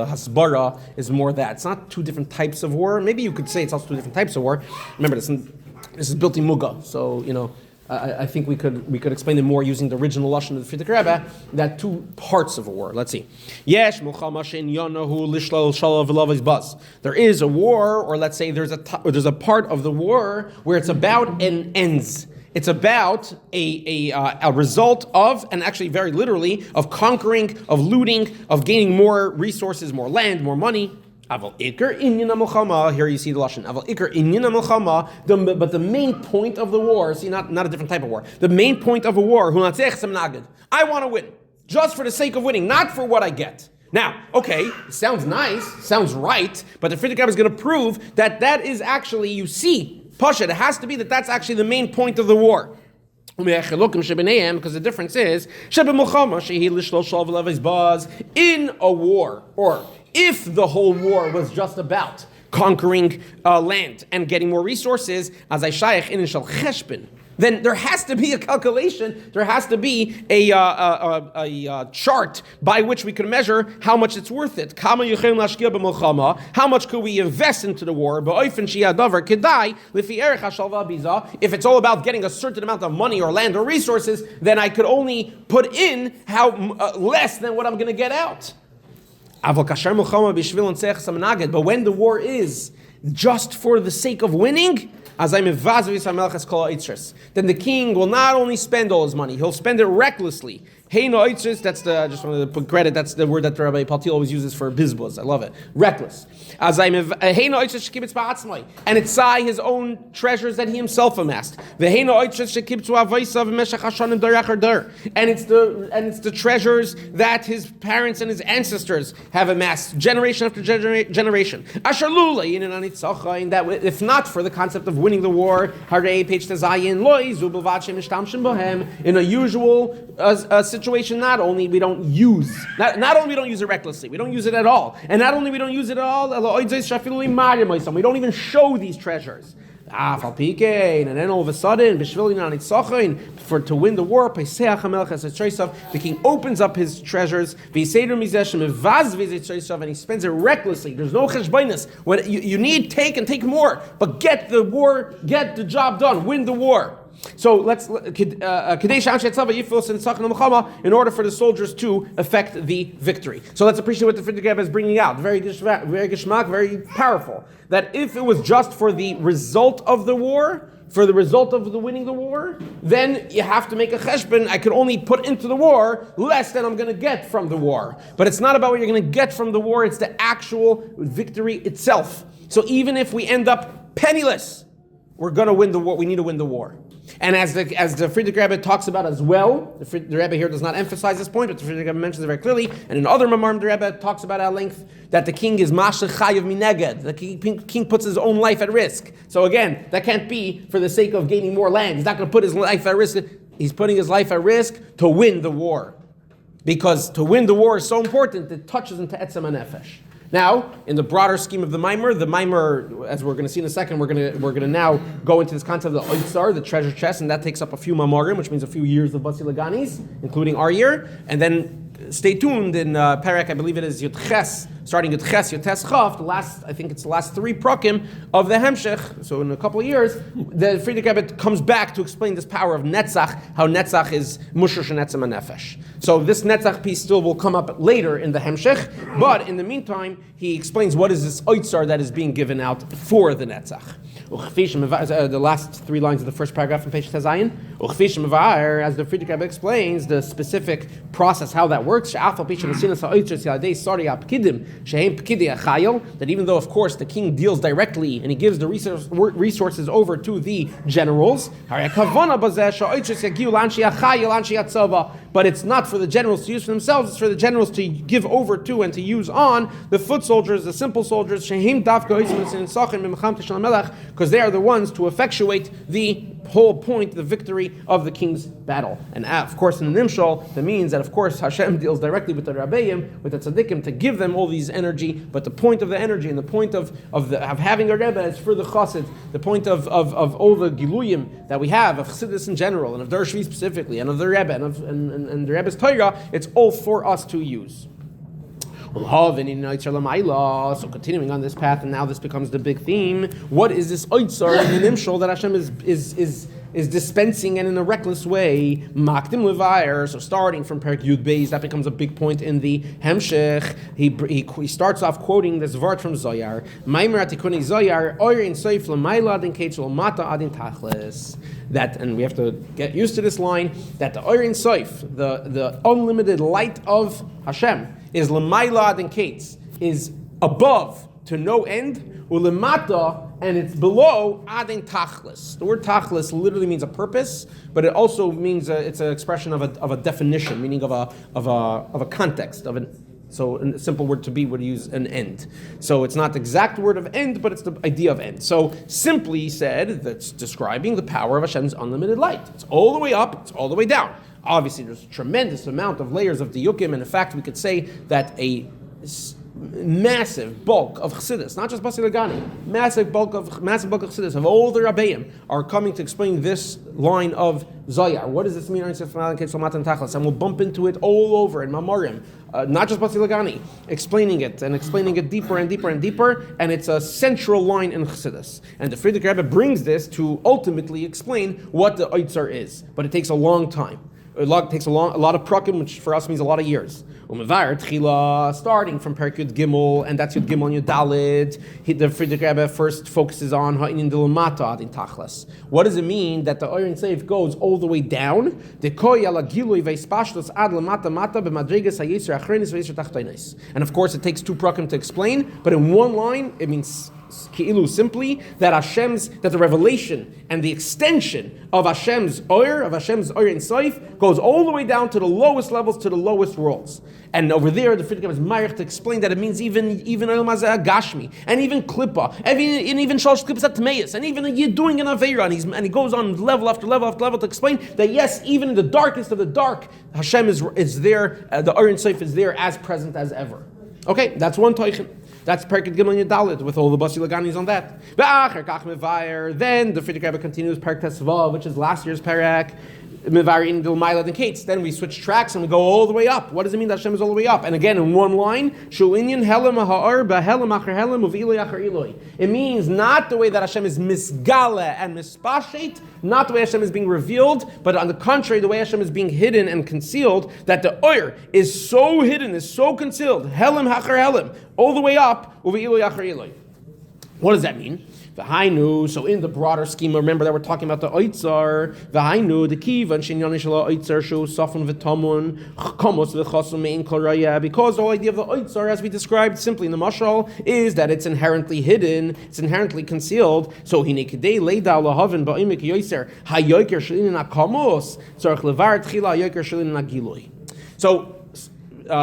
hasbara is more that. It's not two different types of war. Maybe you could say it's also two different types of war. Remember, this is built in Muga, so I think we could explain it more using the original lashon of the Friedrich Rebbe, that two parts of a war. Let's see. There is a war, or let's say there's a part of the war where it's about an ends. It's about a result of, and actually very literally, of conquering, of looting, of gaining more resources, more land, more money. Aval ikar inyan milchama. Here you see the lashon. Aval ikar inyan milchama. But the main point of the war, see, not a different type of war. The main point of a war, hu natzech semnagid. I want to win, just for the sake of winning, not for what I get. Now, okay, it sounds nice, sounds right, but the Friedrich Rebbe is going to prove that is actually, you see, Pasha, it has to be that's actually the main point of the war. Because the difference is in a war, or if the whole war was just about conquering land and getting more resources, as I shaykh in shal cheshbin, then there has to be a calculation, there has to be a chart by which we can measure how much it's worth it. How much could we invest into the war? If it's all about getting a certain amount of money or land or resources, then I could only put in less than what I'm going to get out. But when the war is just for the sake of winning, then the king will not only spend all his money, he'll spend it recklessly. That's just wanted to put credit, that's the word that Rabbi Palti always uses for bizbuz. I love it. Reckless. And it's his own treasures that he himself amassed. And it's the treasures that his parents and his ancestors have amassed generation after generation. That if not for the concept of winning the war, in a usual situation, not only we don't use it recklessly, we don't use it at all, and not only we don't use it at all, we don't even show these treasures. And then all of a sudden, to win the war, the king opens up his treasures, and he spends it recklessly. There's no cheshbonus. When you need, take more, but get the job done, win the war. So in order for the soldiers to effect the victory. So let's appreciate what the Fridrik'er Rebbe is bringing out. Very geschmack, very powerful. That if it was just for the result of the war, for the result of winning the war, then you have to make a cheshbon. I can only put into the war less than I'm going to get from the war. But it's not about what you're going to get from the war, it's the actual victory itself. So even if we end up penniless, we're going to win the war. We need to win the war. And as the Friedrich Rebbe talks about as well, the Rebbe here does not emphasize this point, but the Friedrich Rebbe mentions it very clearly. And in other Mamarim, the Rebbe talks about at length that the king is mashach chayav mineged. The king puts his own life at risk. So again, that can't be for the sake of gaining more land. He's not going to put his life at risk. He's putting his life at risk to win the war, because to win the war is so important. It touches into etzem hanefesh. Now, in the broader scheme of the Maamar, as we're going to see in a second, we're going to now go into this concept of the oitzar, the treasure chest, and that takes up a few Maamarim, which means a few years of Basi Leganis, including our year. And then stay tuned in Perek, I believe it is Yud Ches, starting Yud Ches, Yud Tes Chav, I think it's the last 3 prakim of the Hemshech. So in a couple of years, the Friedrich Rebbe comes back to explain this power of Netzach, how Netzach is Mushush and Etzem HaNefesh. So this Netzach piece still will come up later in the Hemshech, but in the meantime, he explains what is this oitzar that is being given out for the Netzach. The last 3 lines of the first paragraph in page Tezayin. As the Friedrich Rebbe explains the specific process, how that works, that even though, of course, the king deals directly and he gives the resources over to the generals, but it's not for the generals to use for themselves, it's for the generals to give over to and to use on the foot soldiers, the simple soldiers, because they are the ones to effectuate the whole point, the victory of the king's battle. And of course, in the Nimshal, that means that, of course, Hashem deals directly with the Rabbeim, with the Tzaddikim, to give them all these energy, but the point of the energy and the point of having a Rebbe is for the Chassid. The point of all the Giluyim that we have, of Chassidus in general, and of Der Shvi specifically, and of the Rebbe, and the Rebbe's Torah, it's all for us to use. So continuing on this path, and now this becomes the big theme. What is this oitzar in the nimshal that Hashem is dispensing, and in a reckless way? Makdim levayer. So starting from Perek Yud Beis, that becomes a big point in the Hemshech. He starts off quoting this vart from Zoyar. Maimer atikuni Zoyar oirin soif lemaila adin ketzul mata adin tachlis. That, and we have to get used to this line, that the oirin soif, the unlimited light of Hashem, is lemaila adin ketz, is above to no end, ulemata, and it's below adin tachlis. The word tachlis literally means a purpose, but it also means it's an expression of a definition, meaning of a context, so a simple word to be would use an end. So it's not the exact word of end, but it's the idea of end. So simply said, that's describing the power of Hashem's unlimited light. It's all the way up, it's all the way down. Obviously, there's a tremendous amount of layers of diyukim, and in fact, we could say that a massive bulk of Chassidus, not just Basi Legani, massive bulk of Chassidus, of all the Rabbeim, are coming to explain this line of Zoyar. What does this mean? And we'll bump into it all over in Maamarim, not just Basi Legani, explaining it deeper and deeper and deeper, and it's a central line in Chassidus. And the Friedrich Rebbe brings this to ultimately explain what the Oitzar is, but it takes a long time. It takes a lot of prakim, which for us means a lot of years. Starting from Perek Yud Gimel, and that's Yud Gimel and Yud Daled, the Friedrich Rebbe first focuses on ha'inin d'lamata adin tachlis. What does it mean that the Oirin Seif goes all the way down? And of course, it takes 2 prakim to explain, but in one line, it means Ki'ilu, simply that the revelation and the extension of Hashem's Oir in Seif, goes all the way down to the lowest levels, to the lowest worlds. And over there, the Friedrich is Mayach to explain that it means even El Mazah Gashmi, and even Klippa, and even Shalosh Klippas Atmeis, and even you're doing an Aveira, and he goes on level after level after level to explain that yes, even in the darkest of the dark, Hashem is there, the Oir in Seif is there as present as ever. Okay, that's one Teichen. That's Perek Gimel Yadalit with all the Basi Leganis on that. Then the Friedrich Rebbe continues Perek Tesvav, which is last year's Perek. Then we switch tracks and we go all the way up. What does it mean that Hashem is all the way up? And again, in one line, it means not the way that Hashem is misgala and mispashet, not the way Hashem is being revealed, but on the contrary, the way Hashem is being hidden and concealed, that the oir is so hidden, is so concealed, all the way up. What does that mean? So in the broader scheme, remember that we're talking about the oitzar. The kivan shenyani shelo oitzar shu safon v'tamun komos v'chasum mein kol raya. Because the whole idea of the oitzar, as we described simply in the mashal, is that it's inherently hidden, it's inherently concealed. So hinekidei leida lahavin ba'imik yoiser hayoker shelin na komos tzarich levar tchila hayoker shelin na giloi. So.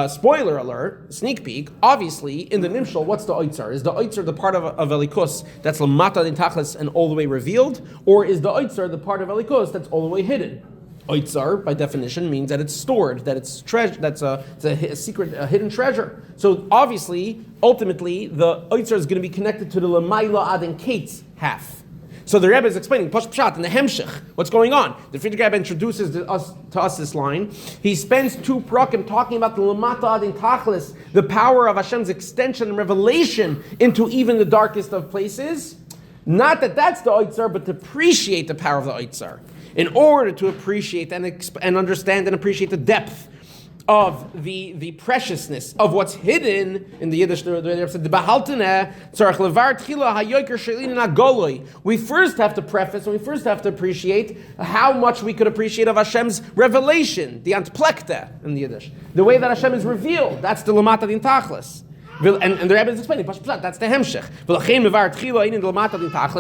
Spoiler alert, sneak peek, obviously, in the Nimshal, what's the Oitzar? Is the Oitzar the part of Elikus that's Lamata din Tachlis and all the way revealed? Or is the Oitzar the part of Elikus that's all the way hidden? Oitzar, by definition, means that it's stored, that it's treasure, it's a secret, a hidden treasure. So obviously, ultimately, the Oitzar is going to be connected to the Lamaila Adin Kates half. So the Rebbe is explaining Pash Pshat in the Hemshech. What's going on? The Friedrich Rebbe introduces to us this line. He spends 2 prakim talking about the Lamata Adin Tachlis, the power of Hashem's extension and revelation into even the darkest of places. Not that that's the Oitzar, but to appreciate the power of the Oitzar. In order to appreciate and understand and appreciate the depth of the preciousness of what's hidden in the Yiddish, we first have to preface and we first have to appreciate how much we could appreciate of Hashem's revelation, the antplekta in the Yiddish, the way that Hashem is revealed. That's the lamata din tachlis. And the Rebbe is explaining, that's the Hemshech.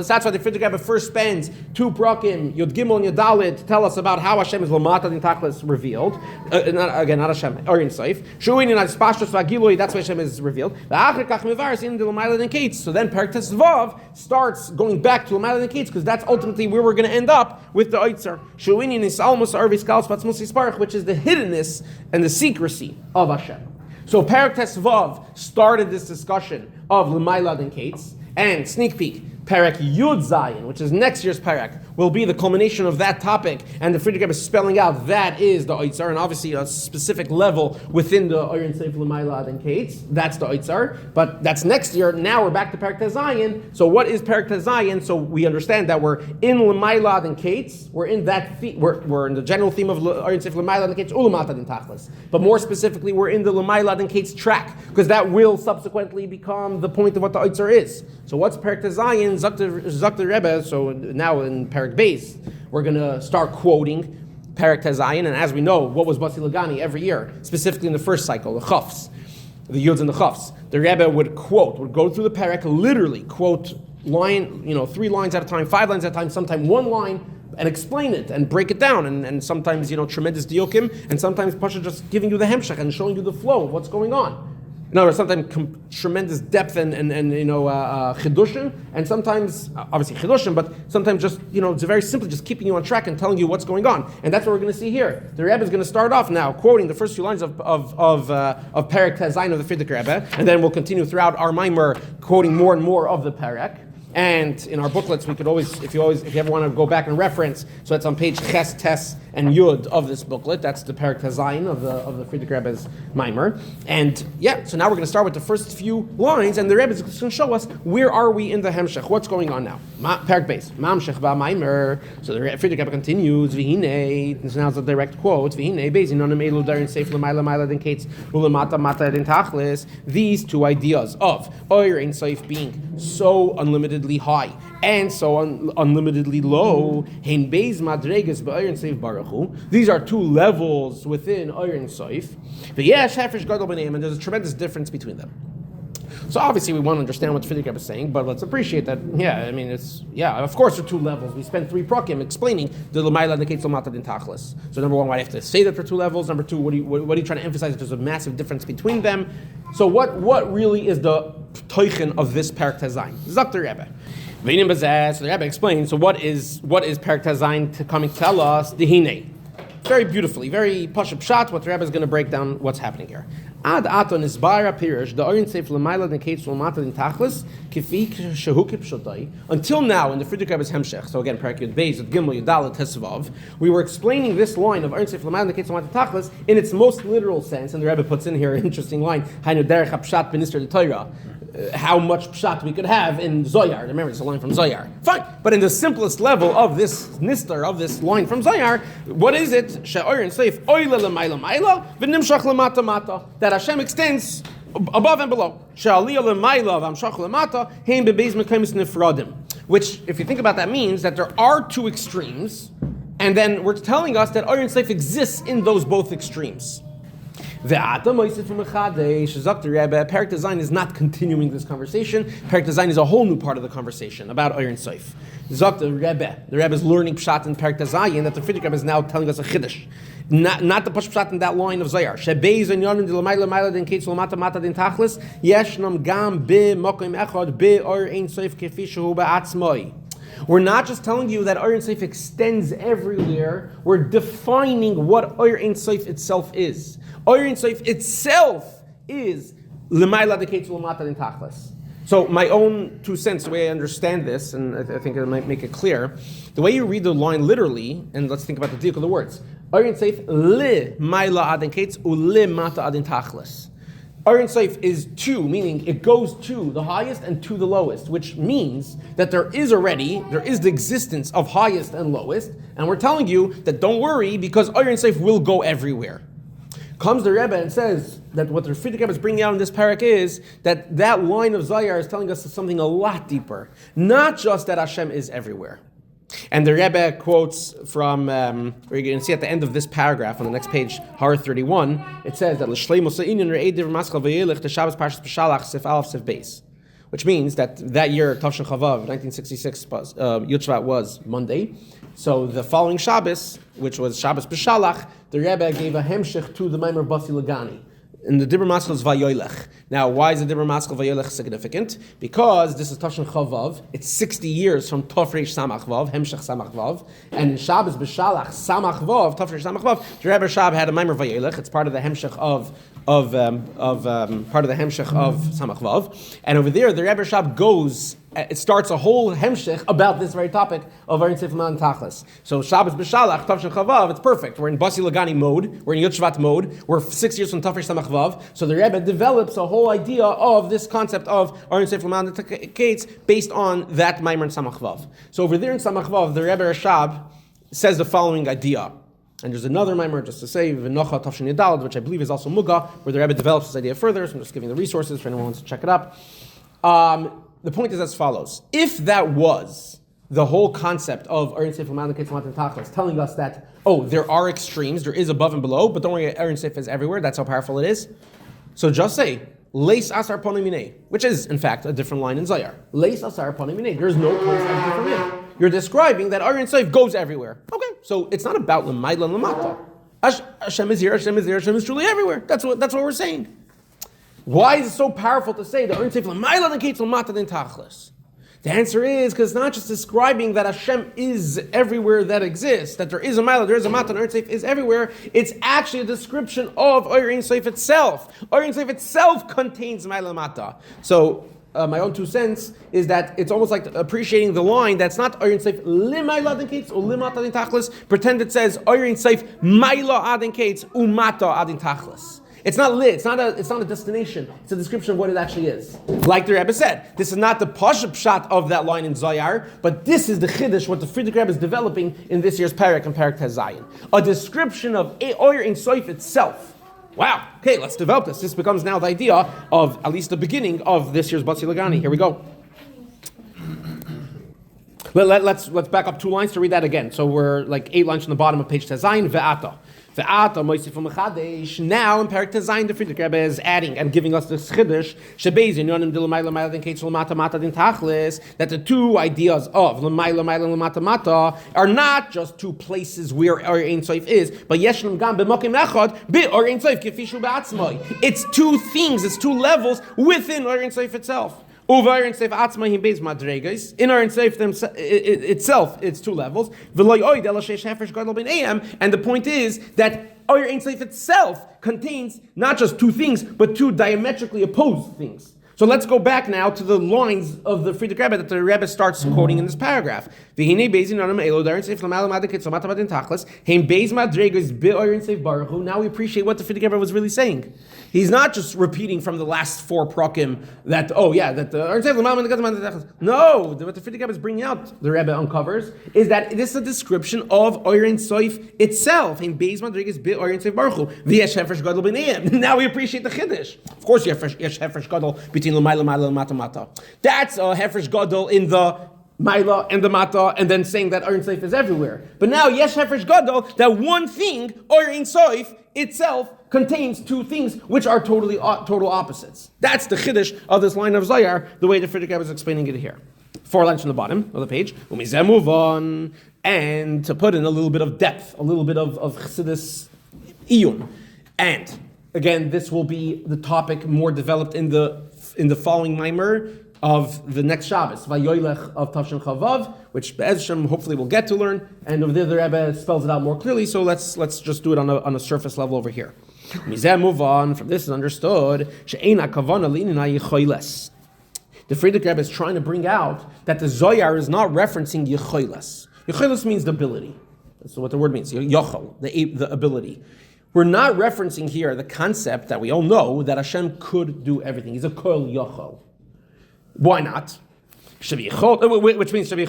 That's why the Friedrich Rebbe first spends 2 prakim, Yud Gimel and Yadalit, to tell us about how Hashem is Lamata din Tachlis revealed. Not Hashem, or in Saif. That's why Hashem is revealed. So then Perek Tesvav starts going back to Lamala din Kates, because that's ultimately where we're going to end up with the Oitzer. Which is the hiddenness and the secrecy of Hashem. So Perek Tesvav started this discussion of L'mayla din Kates, and sneak peek, Perek Yud Zayin, which is next year's Perek, will be the culmination of that topic, and the Friedrich Rebbe is spelling out that is the Oitzar, and obviously a specific level within the Oyer and Seif L'mayla din Kates, that's the Oitzar, but that's next year. Now we're back to Perek Zayin. So what is Perek Zayin? So we understand that we're in L'mayla din Kates, we're in that we're in the general theme of Oyer and Seif L'mayla din Kates, Ulamata din Tachlis, but more specifically we're in the L'mayla din Kates track, because that will subsequently become the point of what the Oitzar is. So what's Perek Zayin? Zakter Rebbe, so now in Perek Beis, we're going to start quoting Perek Zayin, and as we know, what was Basi Legani every year, specifically in the first cycle, the Chafs, the Yuds and the Chafs. The Rebbe would go through the Perek, literally quote 3 lines at a time, 5 lines at a time, sometimes 1 line, and explain it and break it down, and sometimes tremendous diyokim, and sometimes Pasha just giving you the hemshech and showing you the flow of what's going on. In other words, sometimes tremendous depth and chidushim, and sometimes obviously chidushim, but sometimes just it's very simply just keeping you on track and telling you what's going on, and that's what we're going to see here. The Rebbe is going to start off now quoting the first few lines of Perek Zayin of the Friedrich Rebbe, and then we'll continue throughout our Maimer quoting more and more of the Perek. And in our booklets, we could always, if you ever want to go back and reference, so that's on page Ches, Tes, and Yud of this booklet. That's the Perek Zayin of the Friedrich Rebbe's Maimer. And so now we're going to start with the first few lines, and the Rebbe is going to show us where are we in the Hemshech, what's going on now. Perek Beis, Mamshech ba Maimer. So the Friedrich Rebbe continues, V'hinei, this is now the direct quote, V'hinei, Beis, Inonim Elu Darin Seif L'mayla din Kates, U'Lamata Mata din Tachlis. These 2 ideas of Oyer Ein Seif being so unlimitedly high and so unlimitedly low. These are 2 levels within Oyer and Seif. And there's a tremendous difference between them. So obviously we want to understand what Friedrich Rebbe is saying, but let's appreciate that. Of course there are 2 levels. We spent 3 prakim explaining the L'mayla din Kates Lamata din Tachlis. So number 1, why do you have to say that for 2 levels? Number 2, what are you trying to emphasize? That there's a massive difference between them. So what really is the toichen of this Perek Zayin? Zakter Rebbe. So the Rebbe explains. So what is Perek Zayin to coming to tell us? The Hinei. Very beautifully, very pashut pshat. What the Rebbe is going to break down what's happening here. Ad aton isbara pirish the Orin Seif Lamaila den Kates Lamata den Tachlis Kifi Shehu Kipshotai. Until now, in the Friedrich Rebbe's Hemshech, so again, Parak Yud Beis at Gimel Yudalet Tesvav, we were explaining this line of Orin Seif Lamaila den Kates Lamata Tachlis in its most literal sense, and the Rebbe puts in here an interesting line: Hainu derech hapshat b'nister de Torah. How much pshat we could have in Zoyar. Remember, it's a line from Zoyar. Fine. But in the simplest level of this nister, of this line from Zoyar, what is it? She'orin seif oila l'mayla mayla v'nimshach l'mata mata. That Hashem extends above and below. She'aliyah l'mayla v'amshach l'mata heim bebeis mekaymis nifradim. Which, if you think about that, means that there are two extremes, and then we're telling us that Orin Seif exists in those both extremes. Parak Design is not continuing this conversation. Parak Design is a whole new part of the conversation about Orin Seif. The Rebbe is learning Pshat in Parak Design, that the Friedrich Rebbe is now telling us a חידוש. Not the Pshat in that line of Zoyar. Shebeis and Yonim de Lamayla Mayla den Kates Lamata Mata den Tachlis Yeshnam Gam Be Mokim Echad Be Orin Seif Kefi Shehu Ba'atzmoi. We're not just telling you that Orin Seif extends everywhere. We're defining what Orin Seif itself is. Orin Seif itself is L'mayla de Kates Lamata den Tachlis. So my own 2 cents, the way I understand this, and I think it might make it clear, the way you read the line literally, and let's think about the diuk of the words. Orin Seif L'mayla adin Kates U'Limata adin Tachlis. Orin Seif is to, meaning it goes to the highest and to the lowest, which means that there is the existence of highest and lowest, and we're telling you that don't worry because Orin Seif will go everywhere. Comes the Rebbe and says that what the Friedrich Rebbe is bringing out in this parak is that line of Zoyar is telling us something a lot deeper, not just that Hashem is everywhere. And the Rebbe quotes from, where you're going to see at the end of this paragraph on the next page, Har 31, it says that which means that year, Tavshin Chavav, 1966, Yud Shvat was Monday. So the following Shabbos, which was Shabbos B'Shalach, the Rebbe gave a hemshech to the Maamer Basi Legani. And the Dibur Maskal is Vayoylech. Now, why is the Dibur Maskal Vayoylech significant? Because this is Tavshin Chavav. It's 60 years from Tofreish Samach Vav, Hemshech Samach Vav. And in Shabbos B'Shalach, Samach Vav, Tofreish Samach Vav, the Rebbe Shab had a Maamer Vayoylech. It's part of the hemshech of Samach Vav. And over there, the Rebbe Shab goes. It starts a whole hemshech about this very topic of Orin Seif L'mayla Tachlis. So Shabbos B'Shalach, Tavshin Chavav, it's perfect. We're in Basi Legani mode. We're in Yud Shvat mode. We're 6 years from Tafresh Samach Vav. So the Rebbe develops a whole idea of this concept of Orin Seif L'mayla Tachlis based on that Maimer in Samach Vav. So over there in Samach Vav, the Rebbe Rashab says the following idea. And there's another Maimer, just to say, V'nocha Tavshin Yadalad, which I believe is also Muga, where the Rebbe develops this idea further. So I'm just giving the resources for anyone who wants to check it up. The point is as follows. If that was the whole concept of Orin Seif L'mayla Kates Lamata Tachlis, telling us that, there are extremes, there is above and below, but don't worry, Orin Seif is everywhere, that's how powerful it is. So just say, Leis Asar Ponim Minei, which is, in fact, a different line in Zoyar. Leis Asar Ponim Minei, there's no place empty from it. You're describing that Orin Seif goes everywhere. Okay, so it's not about L'mayla and Lamata. Hashem is here, Hashem is there, Hashem is truly everywhere. That's what we're saying. Why is it so powerful to say that Orin Seif L'mayla den Kates Lamata den Tachlis? The answer is because it's not just describing that Hashem is everywhere that exists, that there is a Mala, there is a Mata, and Orin Seif is everywhere. It's actually a description of Orin Seif itself. Orin Seif itself contains Mala Mata. So my own 2 cents is that it's almost like appreciating the line that's not Orin Seif L'mayla den Kates or L'mata den Tachlis. Pretend it says Orin Seif Mayla adin Kates Umata adin Tachlis. It's not lit. It's not a destination. It's a description of what it actually is. Like the Rebbe said, this is not the pshat of that line in Zoyar, but this is the חידוש, what the Friedrich Rebbe is developing in this year's parak and parak Tezayin. A description of Orin Seif itself. Wow. Okay, let's develop this. This becomes now the idea of at least the beginning of this year's Basi Legani. Here we go. Let's back up 2 lines to read that again. So we're like 8 lines from the bottom of page Tezayin. Ve'ata. Now in Parak Tezayin, the Friedrich Rebbe is adding and giving us this חידוש that the 2 ideas of L'mayla Mayla and L'mata Mata are not just 2 places where Orin Seif is, but Yeshnam Gam b'Mokim Echad b'Orin Seif Kefi Shehu Ba'atzmoi. It's 2 things, it's 2 levels within Orin Seif itself. In our Seif itself, it's two levels. And the point is that our Seif itself contains not just two things, but two diametrically opposed things. So let's go back now to the lines of the Friedrich Rebbe that the Rebbe starts quoting in this paragraph. Now we appreciate what the Friedrich Rebbe was really saying. He's not just repeating from the last four prakim that, no, what the Friedrich Rebbe is bringing out, the Rebbe uncovers, is that this is a description of Oirin Soif itself. Now we appreciate the חידוש. Of course, yesh hefresh gadol between למעלה, מעלה, למטה, מטה. That's a hefresh gadol in the Maila and the Mata, and then saying that Oirin Soif is everywhere. But now, yesh hefresh gadol, that one thing, Oirin Soif itself, contains two things which are total opposites. That's the חידוש of this line of Zohar, the way the Friedrich Rebbe is explaining it here. 4 lines from the bottom of the page. Move on, and to put in a little bit of depth, a little bit of Chassidus iyun. And again, this will be the topic more developed in the following Maimer of the next Shabbos, Vayoylech of Tavshin Chavav, which Be'ez Hashem hopefully we'll get to learn, and over there the Rebbe spells it out more clearly, so let's just do it on a surface level over here. Mizeh move on, from this is understood, She'eina kavana linina yichoyles. The Friedrich Rebbe is trying to bring out that the Zohar is not referencing yichoyles. Yichoyles means the ability. That's what the word means, yochel, the ability. We're not referencing here the concept that we all know that Hashem could do everything. He's a kol yochel. Why not? Which means there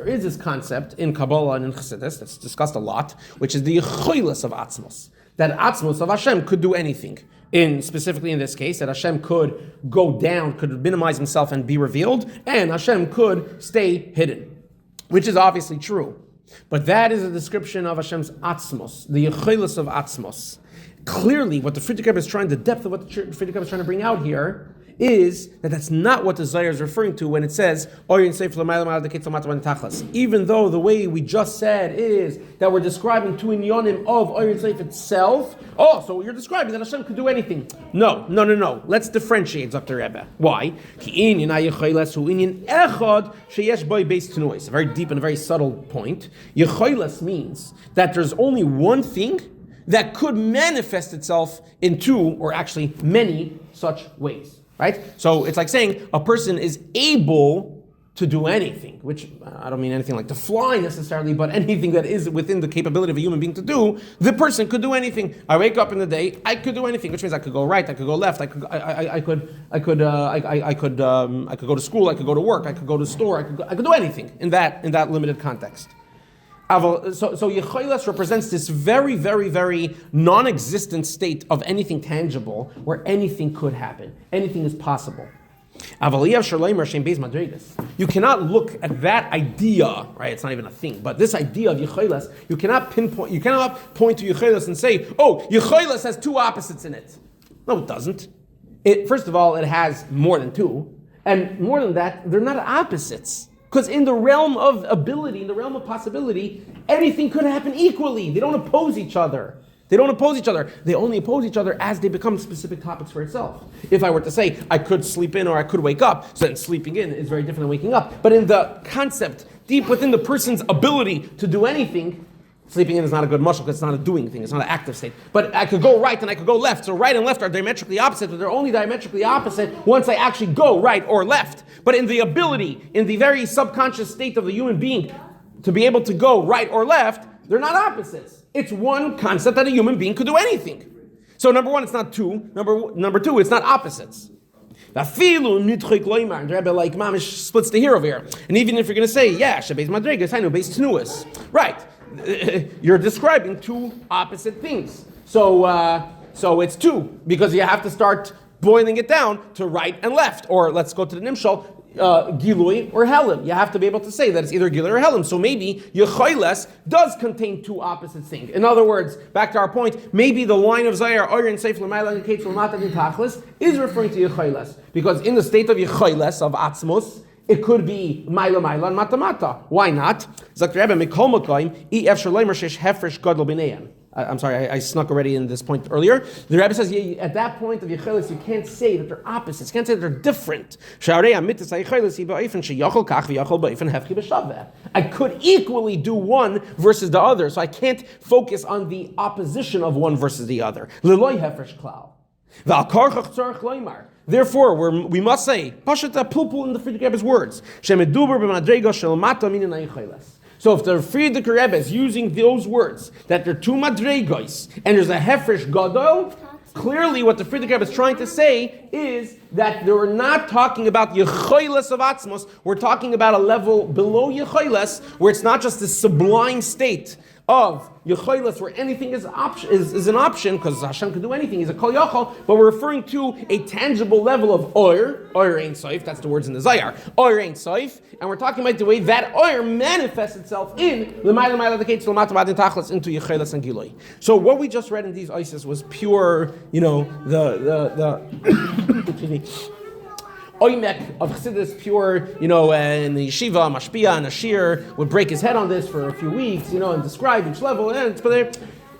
is this concept in Kabbalah and in Chassidus that's discussed a lot, which is the yichoyles of Atzmos. That Atzmos of Hashem could do anything. Specifically in this case, that Hashem could go down, could minimize himself and be revealed, and Hashem could stay hidden, which is obviously true. But that is a description of Hashem's Atzmos, the Yechilas of Atzmos. Clearly, what the Friedrich Rebbe is trying, the depth of what the Friedrich Rebbe is trying to bring out here, is that that's not what the Zohar is referring to when it says, even though the way we just said is that we're describing two inyonim of Oirin Soif itself. Oh, so you're describing that Hashem could do anything. No. Let's differentiate, Dr. Rebbe. Why? A very deep and very subtle point. Yecholes means that there's only one thing that could manifest itself in two, or actually many, such ways. Right? So it's like saying a person is able to do anything, which I don't mean anything like to fly necessarily, but anything that is within the capability of a human being to do, the person could do anything. I wake up in the day, I could do anything, which means I could go right, I could go left, I could go to school, I could go to work, I could go to the store, I could do anything in that limited context. So Yecholes represents this very, very, very non-existent state of anything tangible where anything could happen. Anything is possible. You cannot look at that idea, right? It's not even a thing, but this idea of Yecholes, you cannot point to Yecholes and say, oh, Yecholes has two opposites in it. No, it doesn't. First of all, it has more than two. And more than that, they're not opposites. Because in the realm of ability, in the realm of possibility, anything could happen equally. They don't oppose each other. They only oppose each other as they become specific topics for itself. If I were to say, I could sleep in or I could wake up, so then sleeping in is very different than waking up. But in the concept, deep within the person's ability to do anything, sleeping in is not a good muscle because it's not a doing thing, it's not an active state. But I could go right and I could go left. So right and left are diametrically opposite, but they're only diametrically opposite once I actually go right or left. But in the ability, in the very subconscious state of the human being to be able to go right or left, they're not opposites. It's one concept that a human being could do anything. So number one, it's not two. Number two, it's not opposites. And the Rebbe like mamish splits the hair over here. And even if you're going to say, yeah, shebeis madregas, I know beis tenuas. Right. You're describing two opposite things. So it's two, because you have to start boiling it down to right and left. Or let's go to the nimshal, gilui or helim. You have to be able to say that it's either gilui or helim. So maybe Yecholes does contain two opposite things. In other words, back to our point, maybe the line of Zohar, Oirin Soif L'mayla L'keitz L'mata D'Tachlis, is referring to Yecholes. Because in the state of Yecholes, of Atzmos, it could be Maila and Mata. Why not? Zakter Rebbe, Mikol Mokoim, Ef Shaloim Shesh Hefresh Gadol B'neihem. I'm sorry, I snuck already in this point earlier. The Rebbe says, at that point of Yechilas, you can't say that they're opposites. You can't say that they're different. I could equally do one versus the other, so I can't focus on the opposition of one versus the other. Therefore, we must say, Pashat Pulpul in the Friedrich Rebbe's words, so if the Friedrich Rebbe is using those words, that they're two madregos, and there's a hefresh gadol, clearly what the Friedrich Rebbe is trying to say is that we're not talking about Yecholes of Atzmos, we're talking about a level below Yecholes, where it's not just this sublime state of Yecholes, where anything is an option, because Hashem can do anything, he's a Kol Yachol, but we're referring to a tangible level of Oyer Ein Soif, that's the words in the Zayar, Oyer Ein Soif, and we're talking about the way that Oyer manifests itself in L'mayla the Kates L'mata Badin Tachlis into Yecholes and Giloi. So what we just read in these Isis was pure, the excuse me, Oimek of Chassidus, pure, in the yeshiva, mashpia, and ashir would break his head on this for a few weeks, and describe each level.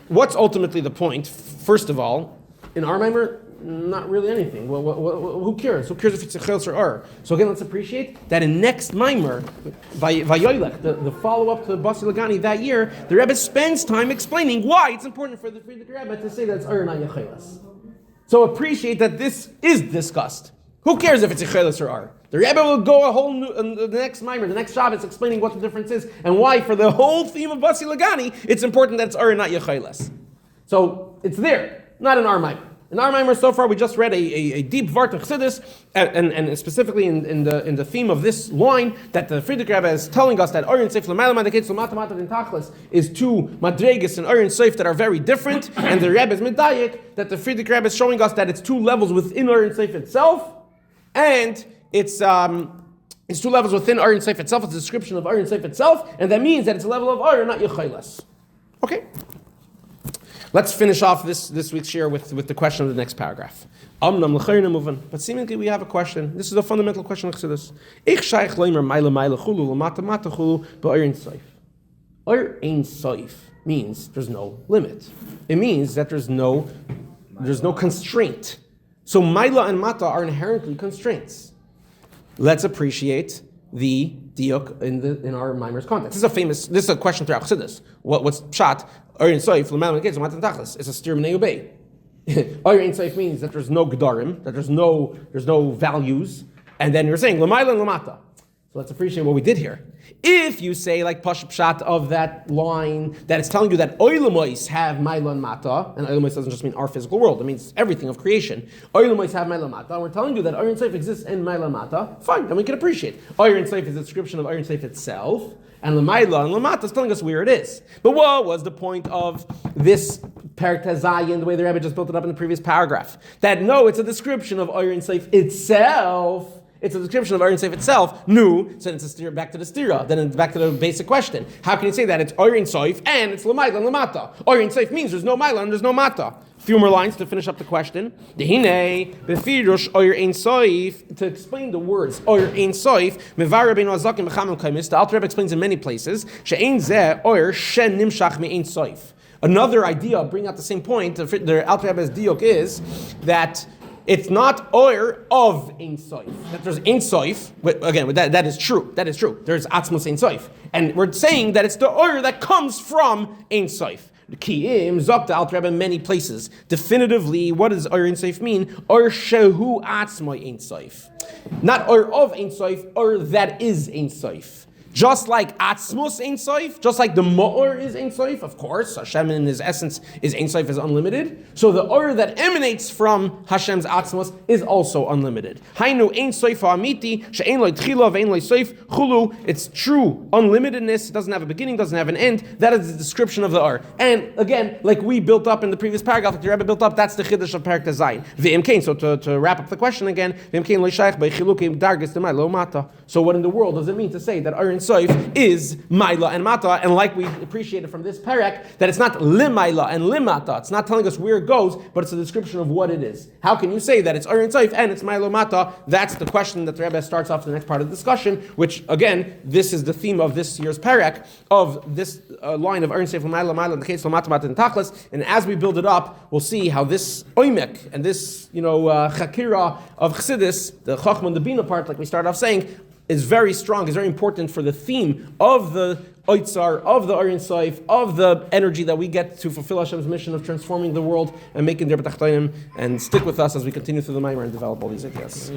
What's ultimately the point? First of all, in our Maimer, not really anything. Who cares? Who cares if it's a chels or ar? So again, let's appreciate that in next Maimer, Vayoylech, the follow-up to Basi Legani that year, the Rebbe spends time explaining why it's important for the Friedrich Rebbe to say that it's ar not yecheles. So appreciate that this is discussed. Who cares if it's Yecheles or Ar? The Rebbe will go a whole the next Maimer, the next Shabbos, explaining what the difference is and why, for the whole theme of Basi Legani, it's important that it's Ar and not Yecheles. So it's there, not in our Maimer. In our Maimer, so far, we just read a deep Vart of Chassidus, and specifically in the theme of this line, that the Friedrich Rebbe is telling us that Ar and Seif L'mayla the Kates L'mata Mata Din Tachlis is two Madregas and Ar and Seif that are very different, and the Rebbe is Medayik, that the Friedrich Rebbe is showing us that it's two levels within Ar and Seif itself, and it's two levels within Ar and Seif itself. It's a description of Ar and Seif itself, and that means that it's a level of Ar, not Yecheles. Okay. Let's finish off this week's share with the question of the next paragraph. But seemingly we have a question. This is a fundamental question of Chassidus. Ar ein Seif means there's no limit. It means that there's no constraint. So Maila and Mata are inherently constraints. Let's appreciate the diuk in our Maimer's context. This is a question throughout Chassidus. What's pshat? Ar ein Soif l'mayla the Mata Tachlis. It's a stir b'nei ubei. Ar ein Soif means that there's no gedarim, that there's no values, and then you're saying l'mayla and l'mata. So let's appreciate what we did here. If you say, like Pshat of that line, that it's telling you that Oilamois have Maila and Mata, and Oilamois doesn't just mean our physical world, it means everything of creation. Oilamois have Maila and Mata, and we're telling you that Ar and Seif exists in Maila and Mata, fine, then we can appreciate. Ar and Seif is a description of Ar and Seif itself, and L'mayla and L'mata is telling us where it is. But what was the point of this Perek Zayin, the way the Rebbe just built it up in the previous paragraph? That no, it's a description of Ar and Seif itself. It's a description of Ar and Seif itself. So it's a steer back to the stira. Then it's back to the basic question. How can you say that? It's Ar and Seif and it's L'mayla and L'mata. Ar and Seif means there's no Maila and there's no Mata. A few more lines to finish up the question. Dehine befirush Ar ein Seif, to explain the words Ar ein Seif. Mevar Rabbeinu Azakim b'chamim kaimis. The Alter Rebbe explains in many places. She'ein zeh Ar shen nimshach me'ein Seif. Another idea, bringing out the same point. The Alter Rebbe's diuk is that it's not Oyer of Ein Soif. That there's Ein Soif. Again, that is true. That is true. There's Atzmos Ein Soif. And we're saying that it's the Oyer that comes from Ein Soif. The Kiyim, Zok, the Alter Rebbe in many places. Definitively, what does Oyer Ein Soif mean? Oyer Shehu Atzmoi Ein Soif. Not Oyer of Ein Soif, Oyer that is Ein Soif. Just like Atzmus Ein Soif, just like the Ma'or is Ein Soif, of course, Hashem in his essence is Ein Soif, is unlimited. So the Or that emanates from Hashem's Atzmus is also unlimited. Hainu Ein Soif Ha'amiti, She'ein Lo Tchila Ve'ein Lo Soif, Chulu, it's true unlimitedness, it doesn't have a beginning, doesn't have an end, that is the description of the Or. And again, like we built up in the previous paragraph, like the Rebbe built up, that's the חידוש of Perek Zayin. Ve'emkein, so to wrap up the question again, Ve'emkein Lo Shaykh Be'chilukim Dargis Demai Lo Mata. So what in the world does it mean to say that Or Ein Sof is Maila and Mata, and like we appreciated from this parak, that it's not Limaila and Limata. It's not telling us where it goes, but it's a description of what it is. How can you say that it's Ein Sof and it's Maila Mata? That's the question that the Rebbe starts off the next part of the discussion, which again, this is the theme of this year's parak, of this line of Ein Sof Maila Maila and Chetz Mata Mata and Tachlis. And as we build it up, we'll see how this Oimek and this Chakira of Chassidus, the Chachma and the Bina part, like we started off saying, is very strong, is very important for the theme of the Oitzar, of the Ein Sof, of the energy that we get to fulfill Hashem's mission of transforming the world and making their B'tachtonim, and stick with us as we continue through the Maamar and develop all these ideas.